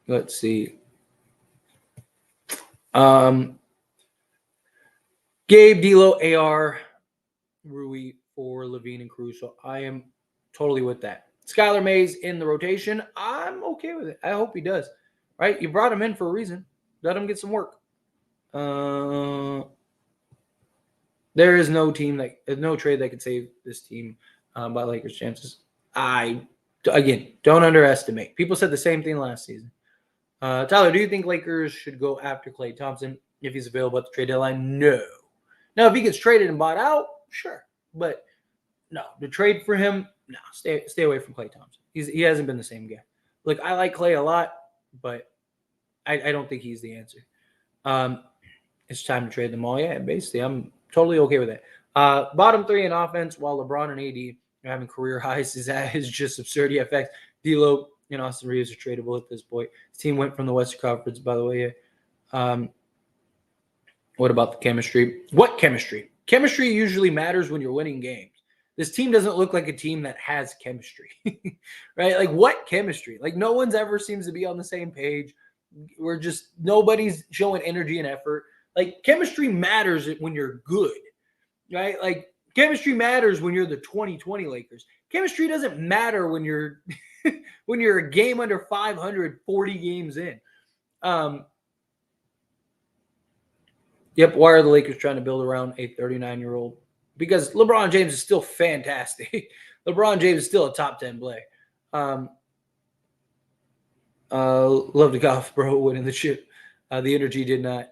Speaker 1: Let's see. Gabe, D'Lo, AR, Rui for LaVine and Cruz. So I am totally with that. Skyler Mays in the rotation. I'm okay with it. I hope he does. Right? You brought him in for a reason. Let him get some work. There is no trade that could save this team by Lakers' chances. I don't underestimate. People said the same thing last season. Tyler, do you think Lakers should go after Klay Thompson if he's available at the trade deadline? No. Now, if he gets traded and bought out, sure. But no, the trade for him, no. Stay away from Klay Thompson. He hasn't been the same guy. Look, I like Klay a lot, but I don't think he's the answer. It's time to trade them all. Yeah, basically, I'm totally okay with that. Bottom three in offense, while LeBron and AD are having career highs, is just absurd. Yeah, facts. D'Lo and Austin Reaves are tradable at this point. His team went from the Western Conference, by the way. What about the chemistry? What chemistry? Chemistry usually matters when you're winning games. This team doesn't look like a team that has chemistry, right? Like, what chemistry? Like, no one's ever seems to be on the same page. Nobody's showing energy and effort. Like, chemistry matters when you're good, right? Like, chemistry matters when you're the 2020 Lakers. Chemistry doesn't matter when you're when you're a game under 500, 40 games in. Yep, why are the Lakers trying to build around a 39-year-old? Because LeBron James is still fantastic. LeBron James is still a top 10 player. Love to golf, bro, winning the chip. The energy did not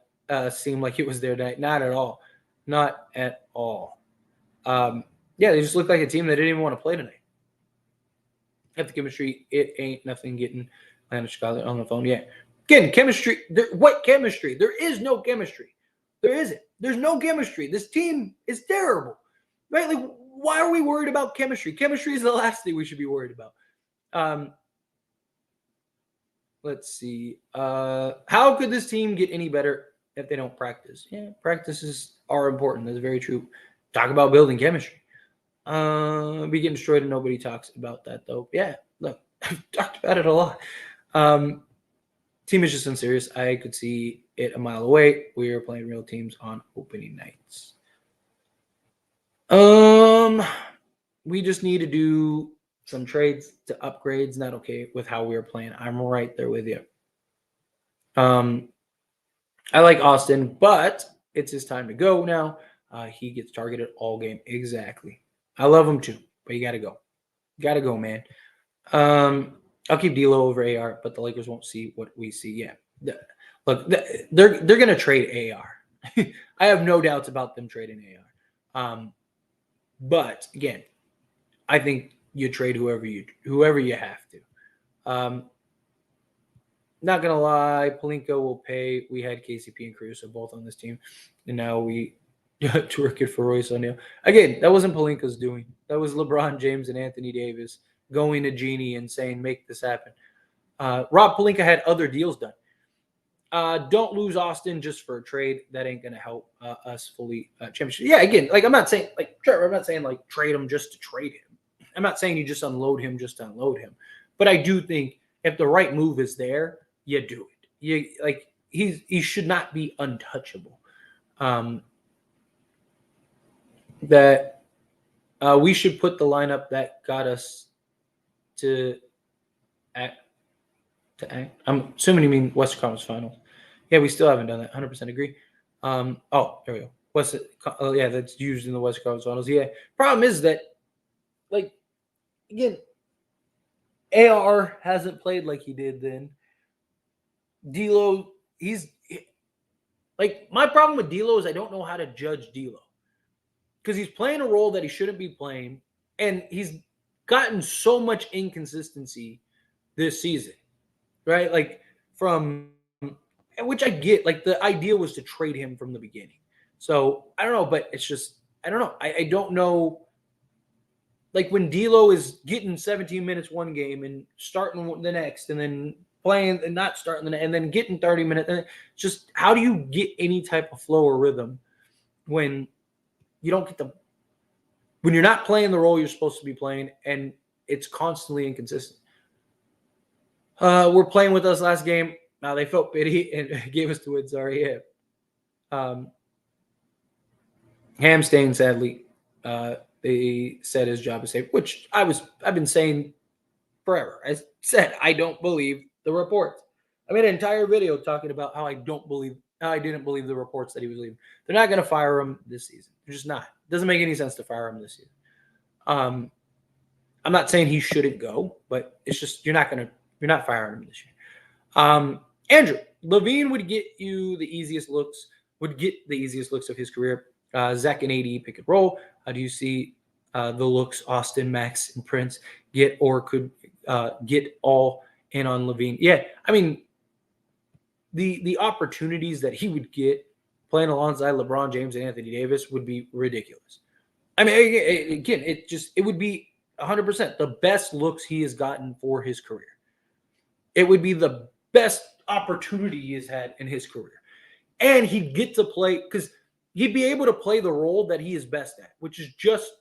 Speaker 1: seem like it was there tonight. Not at all. Not at all. They just looked like a team that didn't even want to play tonight. Have the chemistry. It ain't nothing getting Atlanta Skyler on the phone. Yeah. Again, chemistry. What chemistry? There is no chemistry. There isn't. There's no chemistry. This team is terrible. Right? Like, why are we worried about chemistry? Chemistry is the last thing we should be worried about. Let's see. How could this team get any better if they don't practice? Yeah, practices are important. That's very true. Talk about building chemistry. Be getting destroyed and nobody talks about that, though. Yeah, look, I've talked about it a lot. Team is just unserious. I could see it a mile away. We are playing real teams on opening nights. We just need to do some trades to upgrades. Not okay with how we are playing. I'm right there with you. I like Austin, but it's his time to go now. He gets targeted all game. Exactly. I love him too, but you got to go. Got to go, man. I'll keep D'Lo over AR, but the Lakers won't see what we see. Yeah. Look, they're going to trade AR. I have no doubts about them trading AR. But again, I think you trade whoever you have to. Not gonna lie, Pelinka will pay. We had KCP and Caruso both on this team, and now we twerk it for Royce O'Neal. Again, that wasn't Pelinka's doing. That was LeBron James and Anthony Davis going to Genie and saying, "Make this happen." Rob Pelinka had other deals done. Don't lose Austin just for a trade. That ain't gonna help us fully championship. Yeah, again, like I'm not saying trade him just to trade him. I'm not saying you just unload him just to unload him. But I do think if the right move is there, you do it. He should not be untouchable. That we should put the lineup that got us to act. I'm assuming you mean Western Conference Finals. Yeah, we still haven't done that. 100% agree. There we go. Yeah, that's used in the Western Conference Finals. Yeah. Problem is that, again, AR hasn't played like he did then. D'Lo, my problem with D'Lo is I don't know how to judge D'Lo because he's playing a role that he shouldn't be playing, and he's gotten so much inconsistency this season. Right? Which I get, the idea was to trade him from the beginning. So I don't know, but it's just, I don't know. I don't know. When D'Lo is getting 17 minutes one game and starting the next and then playing and not starting and then getting 30 minutes. And just how do you get any type of flow or rhythm when you don't get when you're not playing the role you're supposed to be playing and it's constantly inconsistent? Were playing with us last game. They felt pity and gave us the win. Sorry. Yeah. Ham staying, sadly. They said his job is safe, which I've been saying forever. I said I don't believe the reports. I made an entire video talking about how I didn't believe the reports that he was leaving. They're not going to fire him this season. They're just not. It doesn't make any sense to fire him this season. I'm not saying he shouldn't go, but it's just you're not firing him this year. Andrew, LaVine would get the easiest looks of his career. Zach and AD pick and roll. How do you see the looks Austin, Max, and Prince get or could get all in on LaVine? Yeah, I mean, the opportunities that he would get playing alongside LeBron James and Anthony Davis would be ridiculous. I mean, again, it would be 100% the best looks he has gotten for his career. It would be the best opportunity he has had in his career. And he'd get to play because he'd be able to play the role that he is best at, which is just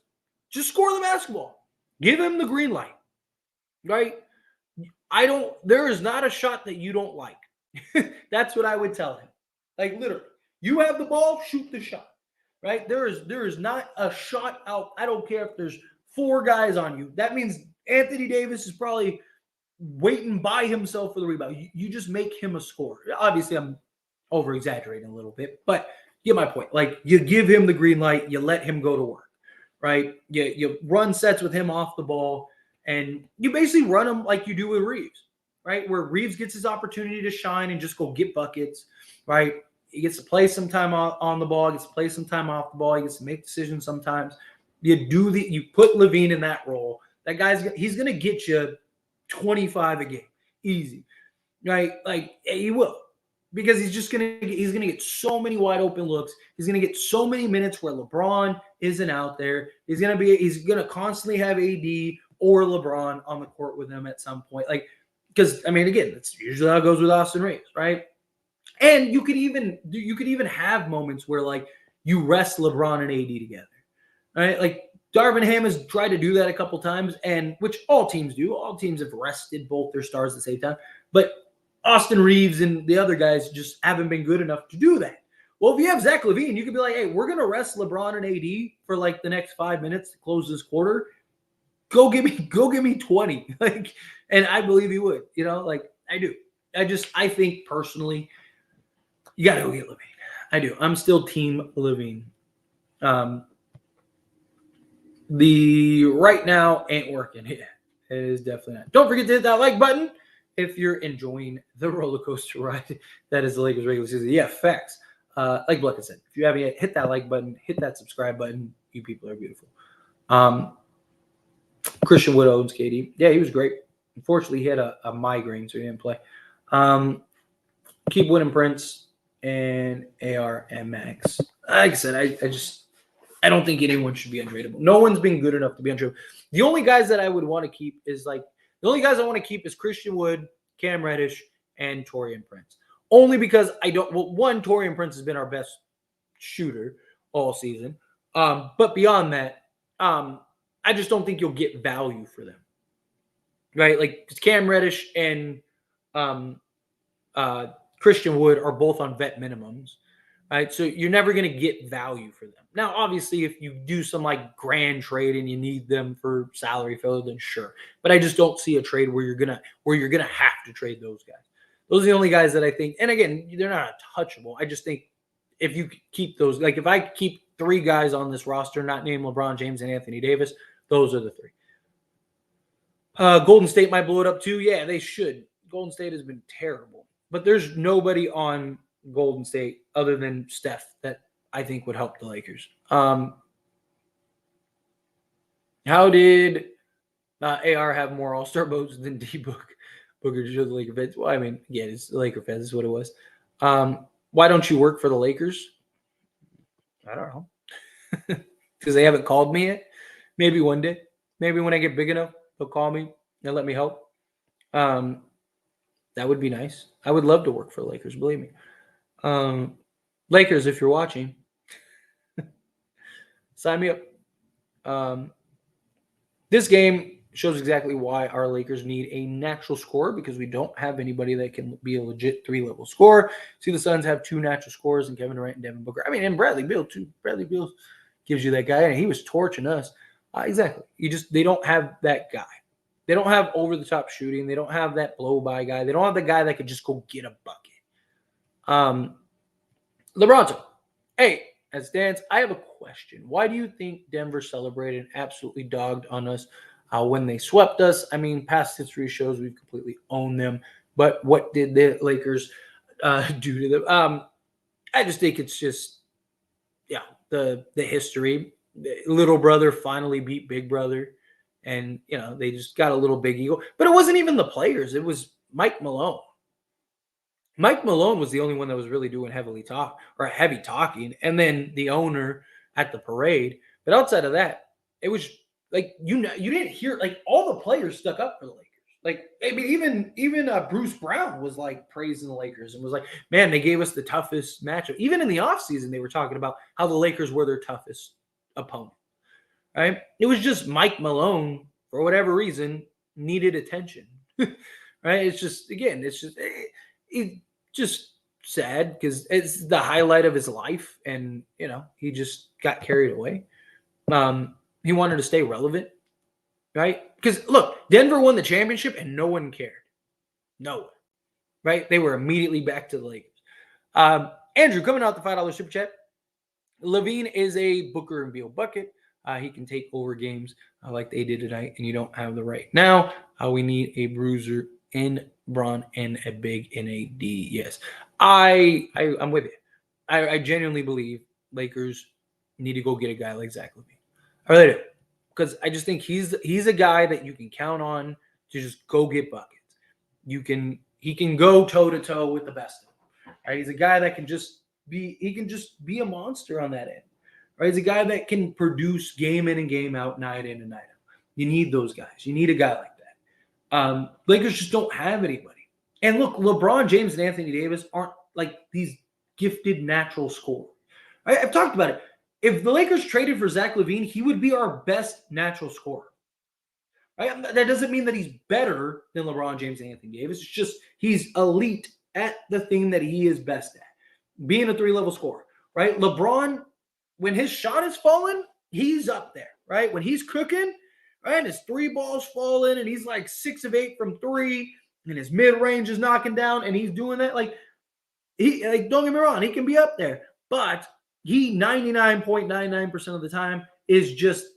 Speaker 1: score the basketball. Give him the green light, right? There is not a shot that you don't like. That's what I would tell him. Literally, you have the ball, shoot the shot, right? There is not a shot out. I don't care if there's 4 guys on you. That means Anthony Davis is probably waiting by himself for the rebound. You just make him a scorer. Obviously, I'm over-exaggerating a little bit, but you get my point. You give him the green light, you let him go to work, right? You run sets with him off the ball, and you basically run him like you do with Reaves, right? Where Reaves gets his opportunity to shine and just go get buckets, right? He gets to play some time on the ball, gets to play some time off the ball, he gets to make decisions sometimes. You put LaVine in that role. That he's going to get you 25 a game, easy, right? He will, because he's going to get so many wide open looks. He's going to get so many minutes where LeBron isn't out there. He's going to constantly have AD or LeBron on the court with him at some point. Because I mean, again, that's usually how it goes with Austin Reaves, right? And you could even have moments where you rest LeBron and AD together, right? Darvin Ham has tried to do that a couple times, and which all teams do. All teams have rested both their stars at the same time. But Austin Reaves and the other guys just haven't been good enough to do that. Well, if you have Zach LaVine, you could be like, hey, we're going to rest LeBron and AD for like the next 5 minutes to close this quarter. Go give me 20. Like, and I believe he would, like I do. I think personally, you got to go get LaVine. I do. I'm still team LaVine. The right now ain't working. It is definitely not. Don't forget to hit that like button if you're enjoying the roller coaster ride that is the Lakers regular season. Yeah, facts. Like Blucka said, if you haven't yet, hit that like button, hit that subscribe button. You people are beautiful. Christian Wood owns KD. Yeah, he was great. Unfortunately, he had a migraine, so he didn't play. Keep winning, Prince and AR and Max. Like I said, I don't think anyone should be untradeable. No one's been good enough to be untradeable. The only guys that I would want to keep is Christian Wood, Cam Reddish, and Taurean Prince. Only because Taurean Prince has been our best shooter all season. But beyond that, I just don't think you'll get value for them. Right? Like Cam Reddish and Christian Wood are both on vet minimums. Right? So you're never going to get value for them. Now, obviously, if you do some like grand trade and you need them for salary filler, then sure. But I just don't see a trade where you're gonna have to trade those guys. Those are the only guys that I think, and again, they're not untouchable. I just think if you keep those, like if I keep 3 guys on this roster, not named LeBron James and Anthony Davis, those are the 3. Golden State might blow it up too. Yeah, they should. Golden State has been terrible. But there's nobody on Golden State other than Steph that I think would help the Lakers. How did AR have more All-Star votes than D-Book? Booker to show the Laker fans. Well, I mean, yeah, it's the Laker fans is what it was. Why don't you work for the Lakers? I don't know. Because they haven't called me yet. Maybe one day. Maybe when I get big enough, they'll call me and let me help. That would be nice. I would love to work for the Lakers, believe me. Lakers, if you're watching, sign me up. This game shows exactly why our Lakers need a natural scorer because we don't have anybody that can be a legit 3-level scorer. See, the Suns have 2 natural scorers in Kevin Durant and Devin Booker. I mean, and Bradley Beal, too. Bradley Beal gives you that guy, and he was torching us. Exactly. They don't have that guy. They don't have over-the-top shooting. They don't have that blow-by guy. They don't have the guy that could just go get a bucket. LeBronto. Hey, as Dan's, I have a question. Why do you think Denver celebrated and absolutely dogged on us when they swept us? I mean, past history shows we've completely owned them. But what did the Lakers do to them? I just think it's just, the history. Little brother finally beat big brother. And, they just got a little big ego. But it wasn't even the players. It was Mike Malone. Mike Malone was the only one that was really doing heavy talking. And then the owner at the parade. But outside of that, it was like, you didn't hear, like, all the players stuck up for the Lakers. Like, I mean, even Bruce Brown was like praising the Lakers and was like, man, they gave us the toughest matchup. Even in the offseason, they were talking about how the Lakers were their toughest opponent. Right? It was just Mike Malone, for whatever reason, needed attention. Right? It's just, again, it's just sad because it's the highlight of his life. And, he just got carried away. He wanted to stay relevant. Right? Because, look, Denver won the championship and no one cared. No one. Right? They were immediately back to the Lakers. Andrew, coming out the $5 super chat. LaVine is a Booker and Beal bucket. He can take over games like they did tonight, and you don't have the right now. We need a bruiser in Bron and a big in a D. Yes, I'm with you. I genuinely believe Lakers need to go get a guy like Zach LaVine. I really do, because I just think he's a guy that you can count on to just go get buckets. He can go toe to toe with the best of them. Right? He's a guy that can just be a monster on that end. Right? He's a guy that can produce game in and game out, night in and night out. You need those guys. You need a guy like that. Lakers just don't have anybody. And look, LeBron James and Anthony Davis aren't like these gifted natural scorers. Right? I've talked about it. If the Lakers traded for Zach LaVine, he would be our best natural scorer. Right? That doesn't mean that he's better than LeBron James and Anthony Davis. It's just he's elite at the thing that he is best at, being a 3-level scorer. right? LeBron, when his shot is falling, he's up there, right? When he's cooking, right, his three balls falling, and he's like 6 of 8 from three, and his mid range is knocking down, and he's doing that. Like don't get me wrong, he can be up there, but he 99.99% of the time is just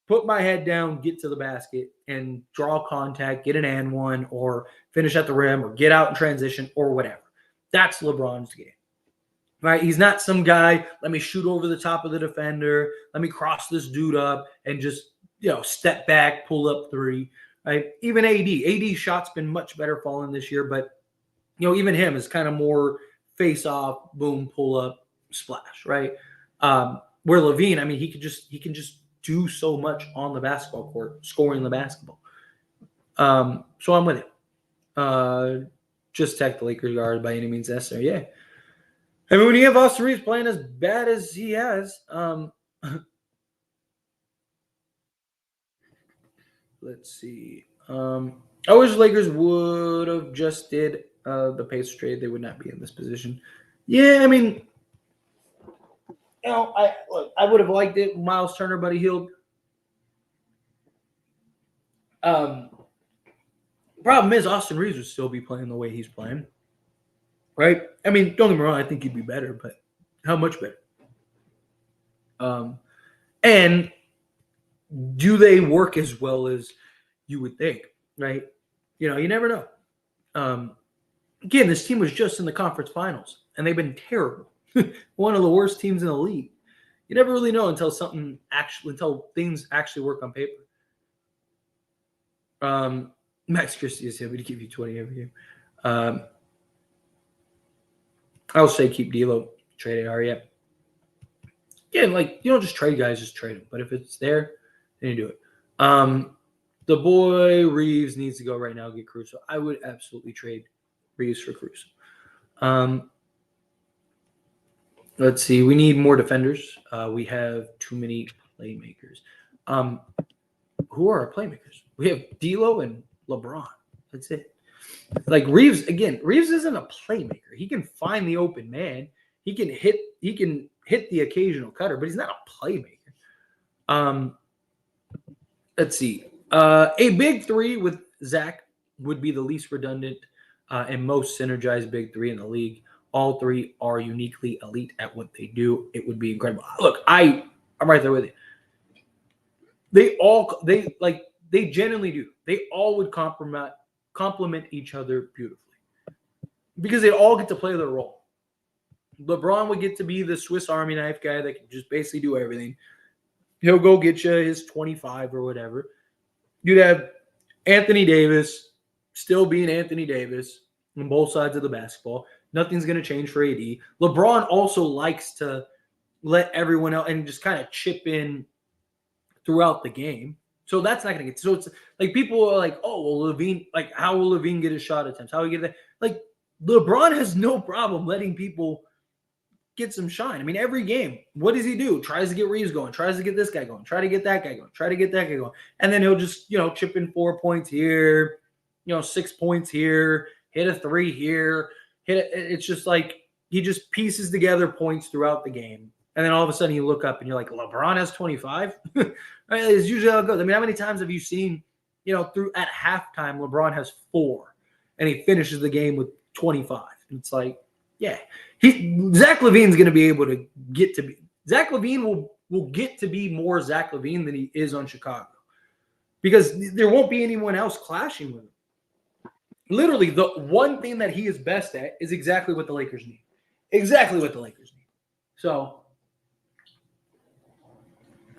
Speaker 1: put my head down, get to the basket, and draw contact, get an and one, or finish at the rim, or get out in transition, or whatever. That's LeBron's game. Right? He's not some guy, let me shoot over the top of the defender, let me cross this dude up and just, step back, pull up three. Right? Even AD's shot's been much better falling this year, but even him is kind of more face off, boom, pull up, splash, right? Where LaVine, I mean, he can just do so much on the basketball court, scoring the basketball. So I'm with it. Just tech the Lakers guard by any means necessary. Yeah. I mean, when you have Austin Reaves playing as bad as he has, let's see. I wish Lakers would have just did the Pacers trade. They would not be in this position. Yeah, I mean, I would have liked it. Miles Turner, Buddy Hield. Problem is, Austin Reaves would still be playing the way he's playing, right? I mean, don't get me wrong. I think he'd be better, but how much better? And do they work as well as you would think, right? You never know. Again, this team was just in the conference finals, and they've been terrible. One of the worst teams in the league. You never really know until things actually work on paper. Max Christie is happy to give you 20 every game. I'll say keep D'Lo, trade AR. Yeah. Again, you don't just trade guys, just trade them. But if it's there, then you do it. The boy Reaves needs to go right now. Get Caruso. I would absolutely trade Reaves for Caruso. Let's see. We need more defenders. We have too many playmakers. Who are our playmakers? We have D'Lo and LeBron. That's it. Reaves, again, Reaves isn't a playmaker. He can find the open man. He can hit the occasional cutter, but he's not a playmaker. Let's see. A big three with Zach would be the least redundant and most synergized big three in the league. All three are uniquely elite at what they do. It would be incredible. Look, I'm right there with you. They genuinely do. They all would complement each other beautifully because they all get to play their role. LeBron would get to be the Swiss Army knife guy that can just basically do everything. He'll go get you his 25 or whatever. You'd have Anthony Davis still being Anthony Davis on both sides of the basketball. Nothing's going to change for AD. LeBron also likes to let everyone else and just kind of chip in throughout the game. So that's not going to get. So it's people are like, oh, well, LaVine, how will LaVine get his shot attempts? How will he get that? LeBron has no problem letting people get some shine. I mean, every game, what does he do? Tries to get Reaves going, tries to get this guy going, try to get that guy going, try to get that guy going. And then he'll just, chip in 4 points here, 6 points here, hit a three here, hit it. It's just he just pieces together points throughout the game. And then all of a sudden you look up and you're like, LeBron has 25? Right? It's usually how it goes. I mean, how many times have you seen, through at halftime, LeBron has 4 and he finishes the game with 25? And it's yeah. Zach LaVine's going to be able to get to be – Zach LaVine will get to be more Zach LaVine than he is on Chicago because there won't be anyone else clashing with him. Literally, the one thing that he is best at is exactly what the Lakers need. Exactly what the Lakers need. So,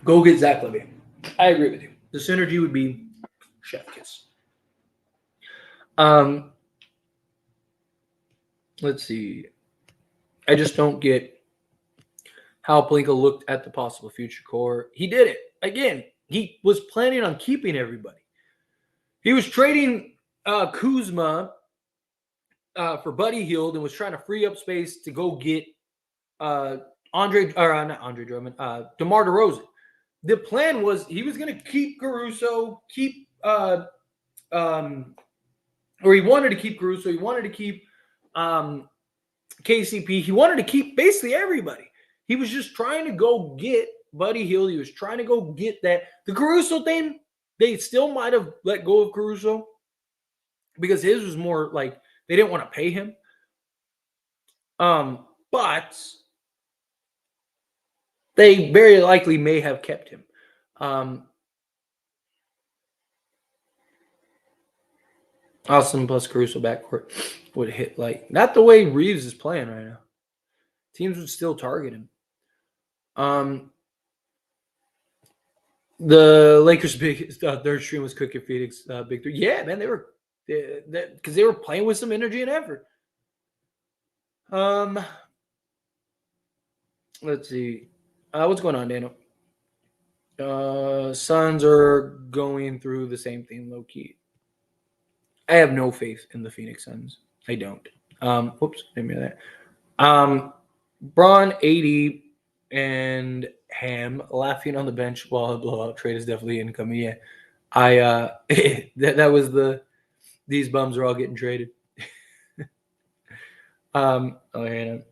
Speaker 1: go get Zach LaVine. I agree with you. The synergy would be chef kiss. Let's see. I just don't get how Pelinka looked at the possible future core. He did it. Again, he was planning on keeping everybody. He was trading Kuzma for Buddy Hield and was trying to free up space to go get DeMar DeRozan. The plan was he was going to keep Caruso, or he wanted to keep Caruso. He wanted to keep KCP. He wanted to keep basically everybody. He was just trying to go get Buddy Hield. He was trying to go get that. The Caruso thing, they still might have let go of Caruso because his was more like they didn't want to pay him. But they very likely may have kept him. Austin plus Caruso backcourt would hit like not the way Reaves is playing right now. Teams would still target him. The Lakers' big third stream was Cookie Phoenix big three. Yeah, man, they were because they were playing with some energy and effort. Let's see. What's going on, Daniel? Suns are going through the same thing, low key. I have no faith in the Phoenix Suns. I don't. Whoops, didn't mean that. Braun, 80, and Ham laughing on the bench while a blowout trade is definitely incoming. Yeah, I that was these bums are all getting traded. Hang on.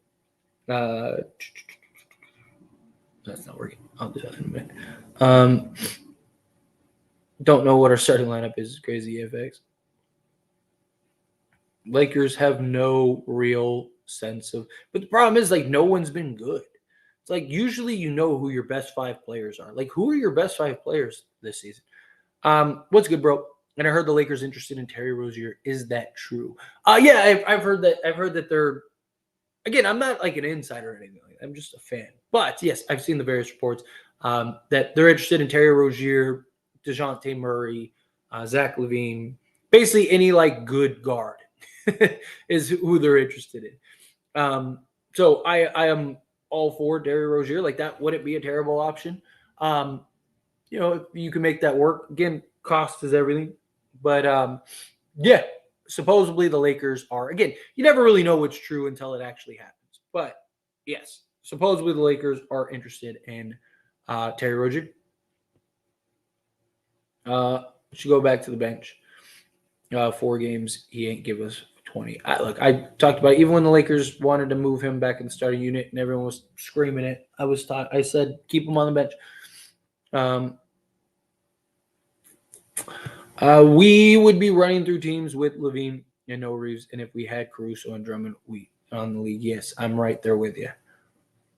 Speaker 1: That's not working. I'll do that in a minute. Don't know what our starting lineup is. Crazy FX. Lakers have no real sense of, but the problem is like no one's been good. It's like usually you know who your best 5 players are. Like who are your best 5 players this season? What's good, bro? And I heard the Lakers interested in Terry Rozier. Is that true? Yeah, I've heard that. I've heard that they're. Again, I'm not like an insider or anything like that. I'm just a fan. But yes, I've seen the various reports that they're interested in Terry Rozier, DeJounte Murray, Zach LaVine, basically any like good guard is who they're interested in. So I am all for Terry Rozier. Like that wouldn't be a terrible option. You know, you can make that work. Again, cost is everything. But yeah, supposedly the Lakers are, again, you never really know what's true until it actually happens. But yes, supposedly the Lakers are interested in Terry Rozier. Should go back to the bench. 4 games, he ain't give us 20. I talked about it. Even when the Lakers wanted to move him back in the starting unit and everyone was screaming it, I said keep him on the bench. We would be running through teams with LaVine and no Reaves, and if we had Caruso and Drummond, we on the league. Yes, I'm right there with you.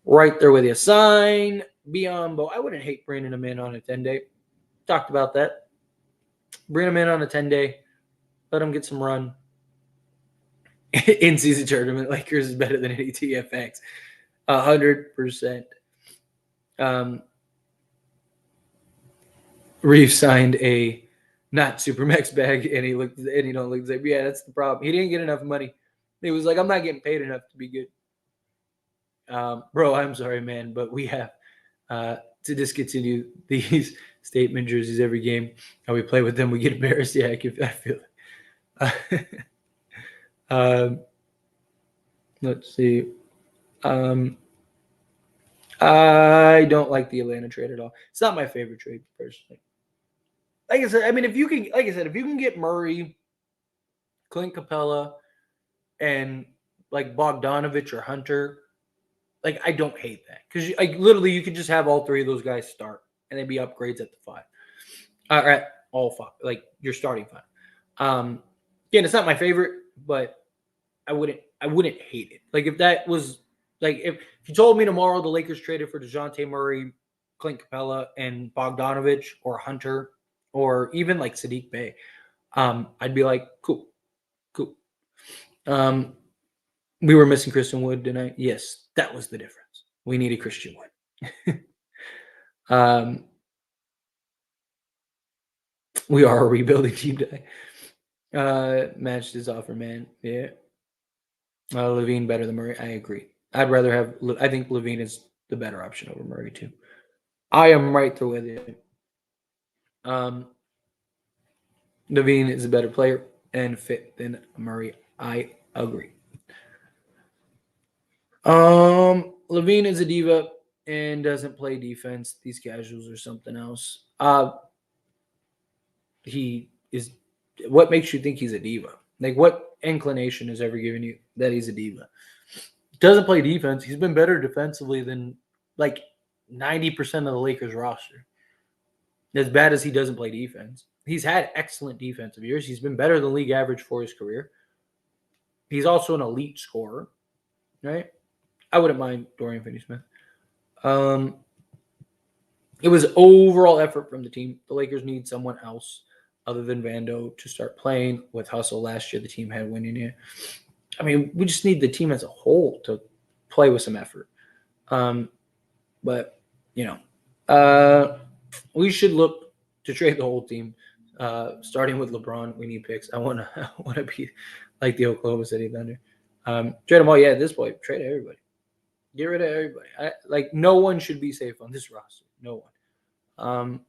Speaker 1: Right there with you. Sign Biombo. I wouldn't hate bringing him in on a 10-day. Talked about that. Bring him in on a 10-day. Let him get some run. In-season tournament, Lakers is better than any TFX. 100%. Reeves signed a not Supermax bag, and he don't look like, yeah, that's the problem. He didn't get enough money. He was like, I'm not getting paid enough to be good. Bro, I'm sorry, man, but we have to discontinue these statement jerseys every game. How we play with them, we get embarrassed. Yeah, I feel it. Let's see. I don't like the Atlanta trade at all. It's not my favorite trade, personally. Like I said, I mean, if you can get Murray, Clint Capella, and like Bogdanovich or Hunter, like I don't hate that because like literally you could just have all 3 of those guys start and they'd be upgrades at the 5. All right, all 5, like you're starting 5. Again, it's not my favorite, but I wouldn't hate it. Like if that was like if you told me tomorrow the Lakers traded for DeJounte Murray, Clint Capella, and Bogdanovich or Hunter or even like Sadiq Bey, I'd be like, cool. We were missing Christian Wood tonight. Yes, that was the difference. We needed Christian Wood. We are a rebuilding team today. Matched his offer, man. Yeah. LaVine better than Murray. I agree. I'd rather have. I think LaVine is the better option over Murray too. I am right there with you. LaVine is a better player and fit than Murray. I agree. LaVine is a diva and doesn't play defense. These casuals are something else. He is. What makes you think he's a diva? Like, what inclination has ever given you that he's a diva? Doesn't play defense. He's been better defensively than like 90% of the Lakers roster. As bad as he doesn't play defense, he's had excellent defensive years. He's been better than league average for his career. He's also an elite scorer, right? I wouldn't mind Dorian Finney-Smith. It was overall effort from the team. The Lakers need someone else other than Vando to start playing with hustle. Last year, the team had winning it. I mean, we just need the team as a whole to play with some effort. But, we should look to trade the whole team, starting with LeBron. We need picks. I want to be like the Oklahoma City Thunder. Trade them all. Yeah, at this point, trade everybody. Get rid of everybody. No one should be safe on this roster. No one.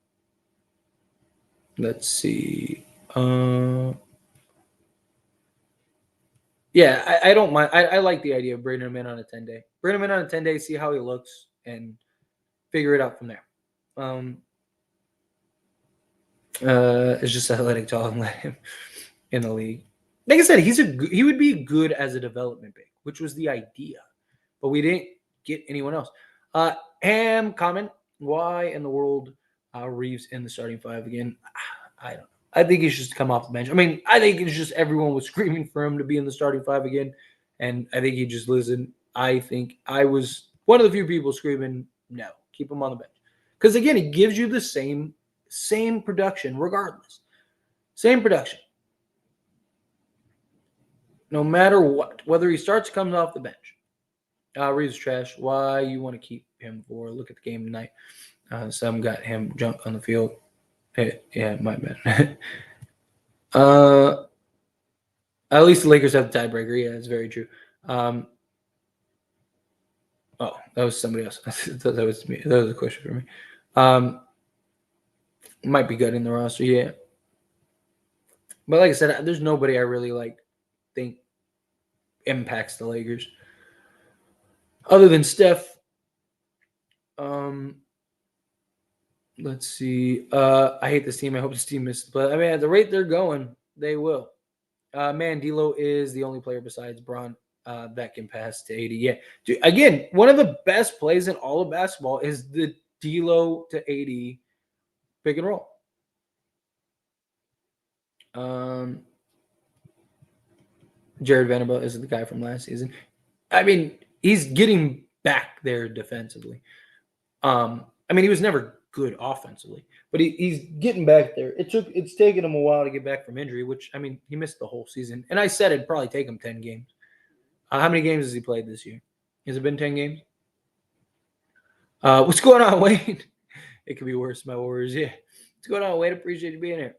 Speaker 1: Let's see. Yeah, I don't mind. I like the idea of bringing him in on a 10-day. Bring him in on a 10-day, see how he looks, and figure it out from there. It's just athletic tall and let him in the league. Like I said, he would be good as a development pick, which was the idea, but we didn't get anyone else. Ham comment: why in the world Reaves in the starting five again? I don't know. I think he should come off the bench. I mean, I think it's just everyone was screaming for him to be in the starting five again, and I think he just listened. I think I was one of the few people screaming, no, keep him on the bench. Because, again, he gives you the same production regardless. Same production. No matter what, whether he starts or comes off the bench. Reaves trash. Why you want to keep him for? Look at the game tonight. Some got him junk on the field. Yeah, my bad. At least the Lakers have the tiebreaker. Yeah, that's very true. Oh, that was somebody else. I thought that was me. That was a question for me. Might be gutting the roster, yeah. But like I said, there's nobody I really think impacts the Lakers other than Steph. Let's see. I hate this team. I hope this team misses. But I mean, at the rate they're going, they will. D'Lo is the only player besides Bron that can pass to 80. Yeah. Dude, again, one of the best plays in all of basketball is the D'Lo to 80 pick and roll. Jared Vanderbilt is the guy from last season. I mean, he's getting back there defensively. I mean, he was never good offensively, but he's getting back there. It's taken him a while to get back from injury, which, I mean, he missed the whole season. And I said it'd probably take him 10 games. How many games has he played this year? Has it been 10 games? What's going on, Wayne? It could be worse, my Warriors. Yeah. What's going on, Wayne? Appreciate you being here.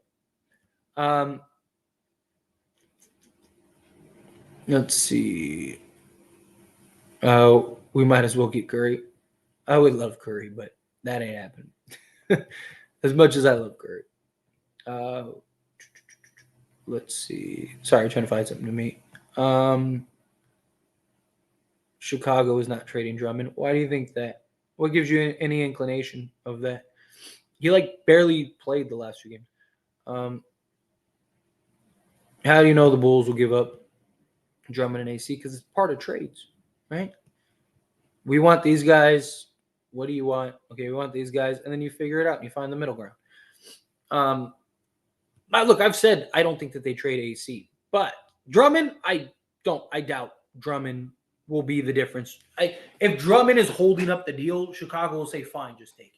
Speaker 1: Let's see. We might as well get Curry. I would love Curry, but that ain't happening. As much as I love Curry. Let's see. Sorry, trying to find something to me. Chicago is not trading Drummond. Why do you think that? What gives you any inclination of that? He barely played the last few games. How do you know the Bulls will give up Drummond and AC? Because it's part of trades, right? We want these guys. What do you want? Okay, we want these guys, and then you figure it out and you find the middle ground. Look, I've said I don't think that they trade AC, but Drummond, I doubt Drummond will be the difference. If Drummond is holding up the deal, Chicago will say, "Fine, just take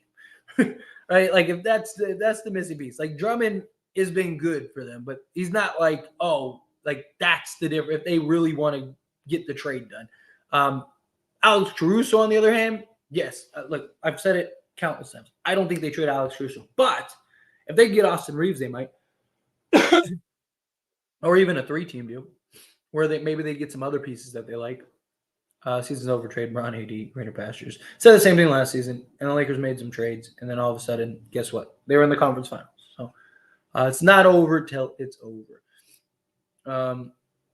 Speaker 1: him." Right? If that's the missing piece. Drummond has been good for them, but he's not that's the difference. If they really want to get the trade done, Alex Caruso, on the other hand. Yes, look, I've said it countless times. I don't think they trade Alex Caruso. But if they get Austin Reaves, they might. Or even a 3-team deal where maybe they get some other pieces that they like. Season's over, trade Bron, AD, greener pastures. Said the same thing last season, and the Lakers made some trades, and then all of a sudden, guess what? They were in the conference finals. So it's not over till it's over.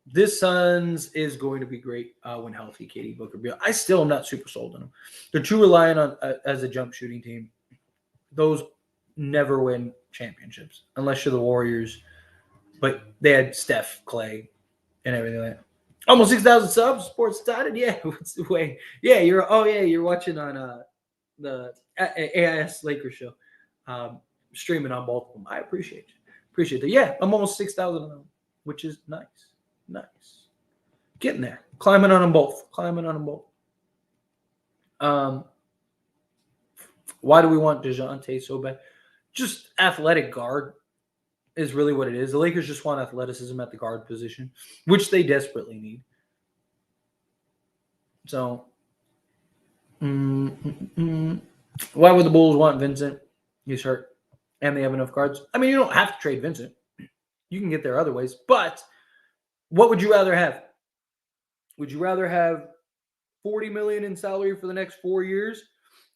Speaker 1: This Suns is going to be great when healthy. Katie Booker. I still am not super sold on them. They're too reliant on as a jump shooting team. Those never win championships unless you're the Warriors. But they had Steph, Clay, and everything like that. Almost 6,000 subs. Sports started. Yeah, what's the way? Yeah, you're watching on the AIS Lakers show, streaming on both of them. I appreciate you. Appreciate that. Yeah, I'm almost 6,000 on them, which is nice. Nice. Getting there. Climbing on them both. Climbing on them both. Why do we want DeJounte so bad? Just athletic guard is really what it is. The Lakers just want athleticism at the guard position, which they desperately need. So, why would the Bulls want Vincent? He's hurt, and they have enough guards. I mean, you don't have to trade Vincent. You can get there other ways. But what would you rather have? Would you rather have $40 million in salary for the next 4 years,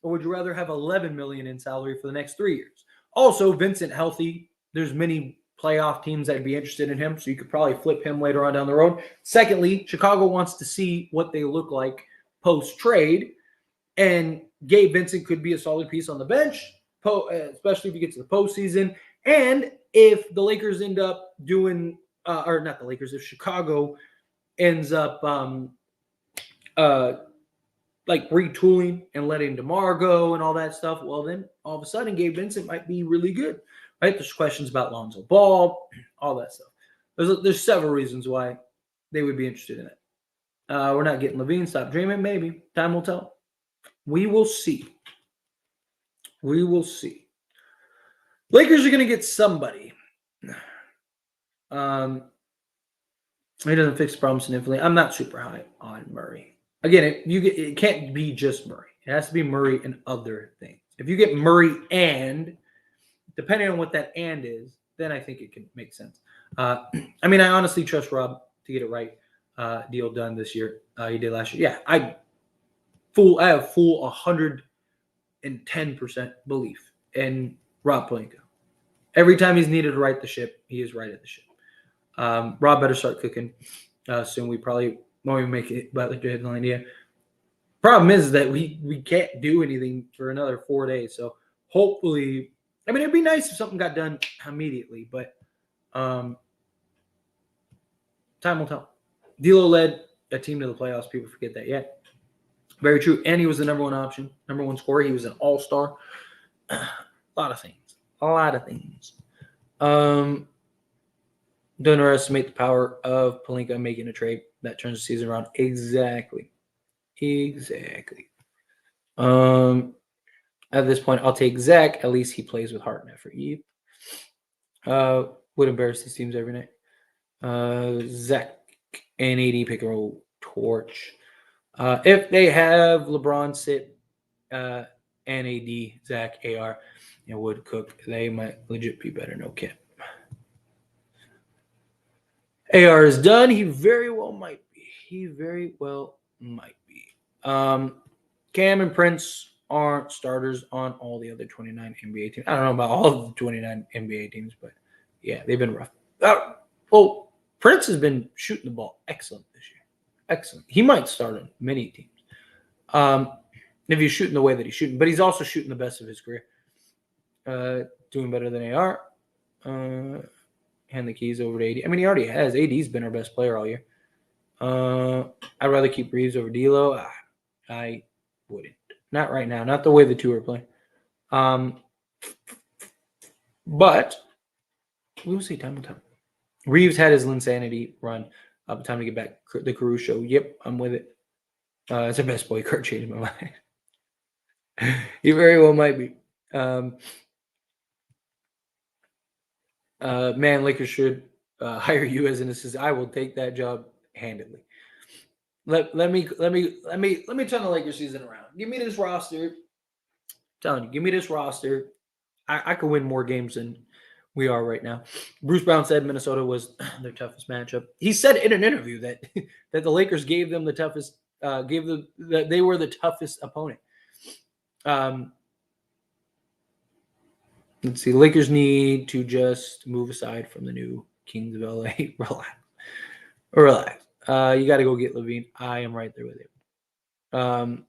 Speaker 1: or would you rather have $11 million in salary for the next 3 years? Also, Vincent healthy. There's many playoff teams that'd be interested in him, so you could probably flip him later on down the road. Secondly, Chicago wants to see what they look like post-trade, and Gabe Vincent could be a solid piece on the bench, especially if you get to the postseason. And if the Lakers end up doing, or not the Lakers, if Chicago ends up like retooling and letting DeMar go and all that stuff, well, then all of a sudden Gabe Vincent might be really good, right? There's questions about Lonzo Ball, all that stuff. There's several reasons why they would be interested in it. We're not getting LaVine. Stop dreaming. Maybe. Time will tell. We will see. We will see. Lakers are going to get somebody. He doesn't fix the problem significantly. I'm not super high on Murray. Again, it can't be just Murray. It has to be Murray and other things. If you get Murray and, depending on what that and is, then I think it can make sense. I mean, I honestly trust Rob to get it right. Deal done this year. He did last year. Yeah, I have full 110% belief in Rob Pelinka. Every time he's needed to right the ship, he is right at the ship. Rob better start cooking soon. We probably won't even make it by the deadline. Yeah. Problem is that we can't do anything for another 4 days. So hopefully, I mean, it'd be nice if something got done immediately, but time will tell. D'Lo led a team to the playoffs. People forget that. Yeah, very true. And he was the number one option, number one scorer. He was an all-star. A lot of things. Don't underestimate the power of Pelinka making a trade that turns the season around. Exactly. At this point, I'll take Zach. At least he plays with heart and effort. Yep. Would embarrass these teams every night. Zach and AD pick and roll torch. If they have LeBron sit and AD, Zach, AR, and Wood cook, they might legit be better. No cap. AR is done. He very well might be. Cam and Prince aren't starters on all the other 29 NBA teams. I don't know about all of the 29 NBA teams, but yeah, they've been rough. Prince has been shooting the ball excellent this year. Excellent. He might start on many teams if he's shooting the way that he's shooting, but he's also shooting the best of his career. Doing better than AR. Hand the keys over to AD. I mean, he already has. AD's been our best player all year. I'd rather keep Reaves over D'Lo. I wouldn't. Not right now. Not the way the two are playing. But we'll see. Time will tell. Reaves had his Linsanity run. Time to get back. The Caruso. Yep, I'm with it. It's the best boy card changed my mind. He very well might be. Man, Lakers should hire you as an assistant. I will take that job handedly. Let me turn the Lakers season around. Give me this roster. I'm telling you, give me this roster. I could win more games than we are right now. Bruce Brown said Minnesota was their toughest matchup. He said in an interview that the Lakers gave them the toughest. That they were the toughest opponent. Let's see. Lakers need to just move aside from the new Kings of LA. Relax. You got to go get LaVine. I am right there with you.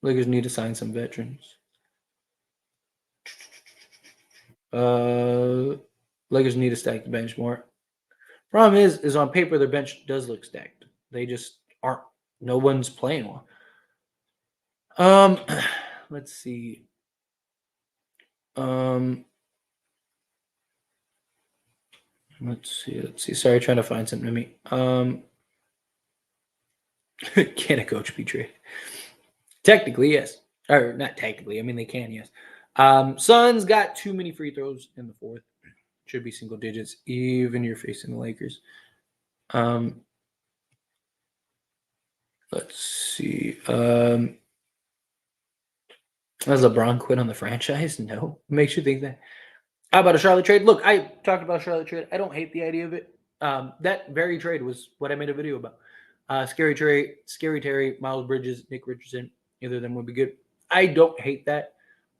Speaker 1: Lakers need to sign some veterans. Lakers need to stack the bench more. Problem is on paper their bench does look stacked. They just aren't. No one's playing well. let's see. Let's see. Sorry, trying to find something to me. Can a coach be traded? Technically, yes. Or not technically. I mean, they can, yes. Suns got too many free throws in the fourth. Should be single digits, even you're facing the Lakers. Let's see. Has LeBron quit on the franchise? No. Makes you think that. How about a Charlotte trade? Look, I talked about Charlotte trade. I don't hate the idea of it. That very trade was what I made a video about. Scary Terry, Miles Bridges, Nick Richardson. Either of them would be good. I don't hate that.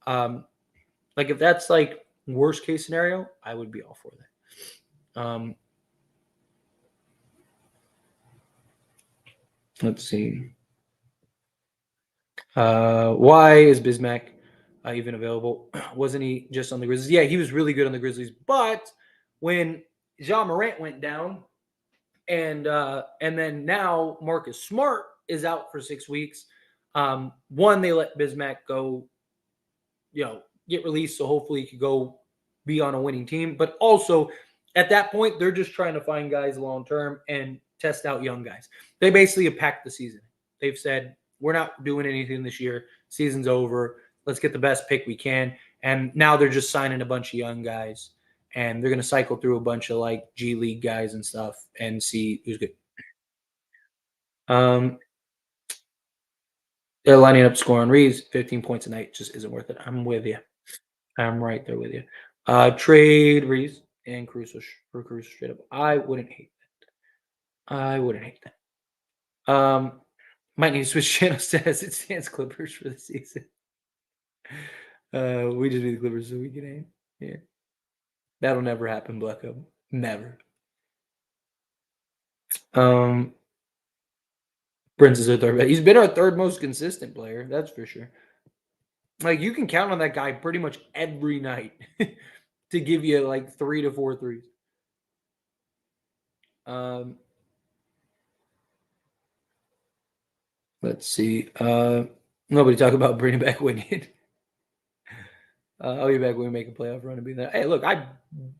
Speaker 1: Like if that's like worst case scenario, I would be all for that. Let's see. Why is Bismack even available? Wasn't he just on the Grizzlies? Yeah, he was really good on the Grizzlies. But when Ja Morant went down, and then now Marcus Smart is out for 6 weeks. One, they let Bismack go, get released, so hopefully he could go be on a winning team. But also, at that point, they're just trying to find guys long term and test out young guys. They basically have packed the season. They've said, we're not doing anything this year. Season's over. Let's get the best pick we can. And now they're just signing a bunch of young guys. And they're going to cycle through a bunch of like G League guys and stuff and see who's good. They're lining up scoring Reaves, 15 points a night just isn't worth it. I'm with you. I'm right there with you. Trade Reaves and Caruso straight up. I wouldn't hate that. Might need to switch channels as it stands Clippers for the season. We just need the Clippers so we can aim. Yeah. That'll never happen, Blacko. Never. Prince is our third. He's been our third most consistent player, that's for sure. Like you can count on that guy pretty much every night to give you like 3 to 4 threes. Let's see. Nobody talk about bringing back Winged. I'll be back when we make a playoff run and be there. Hey, look, I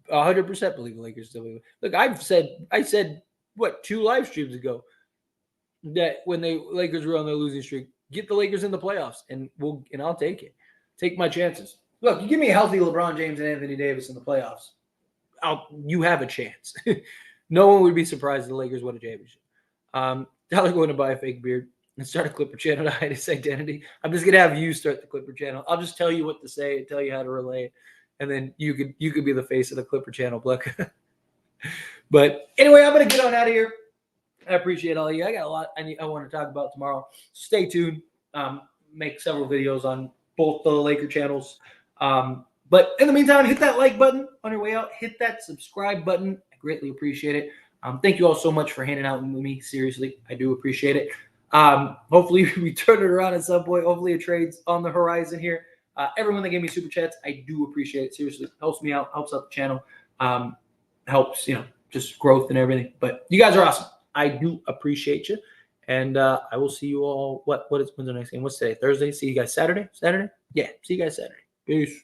Speaker 1: 100% believe the Lakers still will. Look, I said what 2 live streams ago that when the Lakers were on their losing streak, get the Lakers in the playoffs, and I'll take it. Take my chances. Look, you give me a healthy LeBron James and Anthony Davis in the playoffs, you have a chance. No one would be surprised if the Lakers won a championship. Tyler going to buy a fake beard and start a Clipper channel to hide his identity. I'm just gonna have you start the Clipper channel. I'll just tell you what to say and tell you how to relay it, and then you could be the face of the Clipper channel, Buck. But anyway, I'm gonna get on out of here. I appreciate all of you. I got a lot I want to talk about tomorrow. So stay tuned. Make several videos on both the Laker channels. But in the meantime, hit that like button on your way out. Hit that subscribe button. I greatly appreciate it. Thank you all so much for hanging out with me. Seriously, I do appreciate it. Hopefully we turn it around at some point. Hopefully a trade's on the horizon here. Everyone that gave me super chats, I do appreciate it. Seriously, helps me out, helps out the channel, helps, just growth and everything. But you guys are awesome. I do appreciate you. And I will see you all. When's the next game? What's today? Thursday? See you guys Saturday? Yeah, see you guys Saturday. Peace.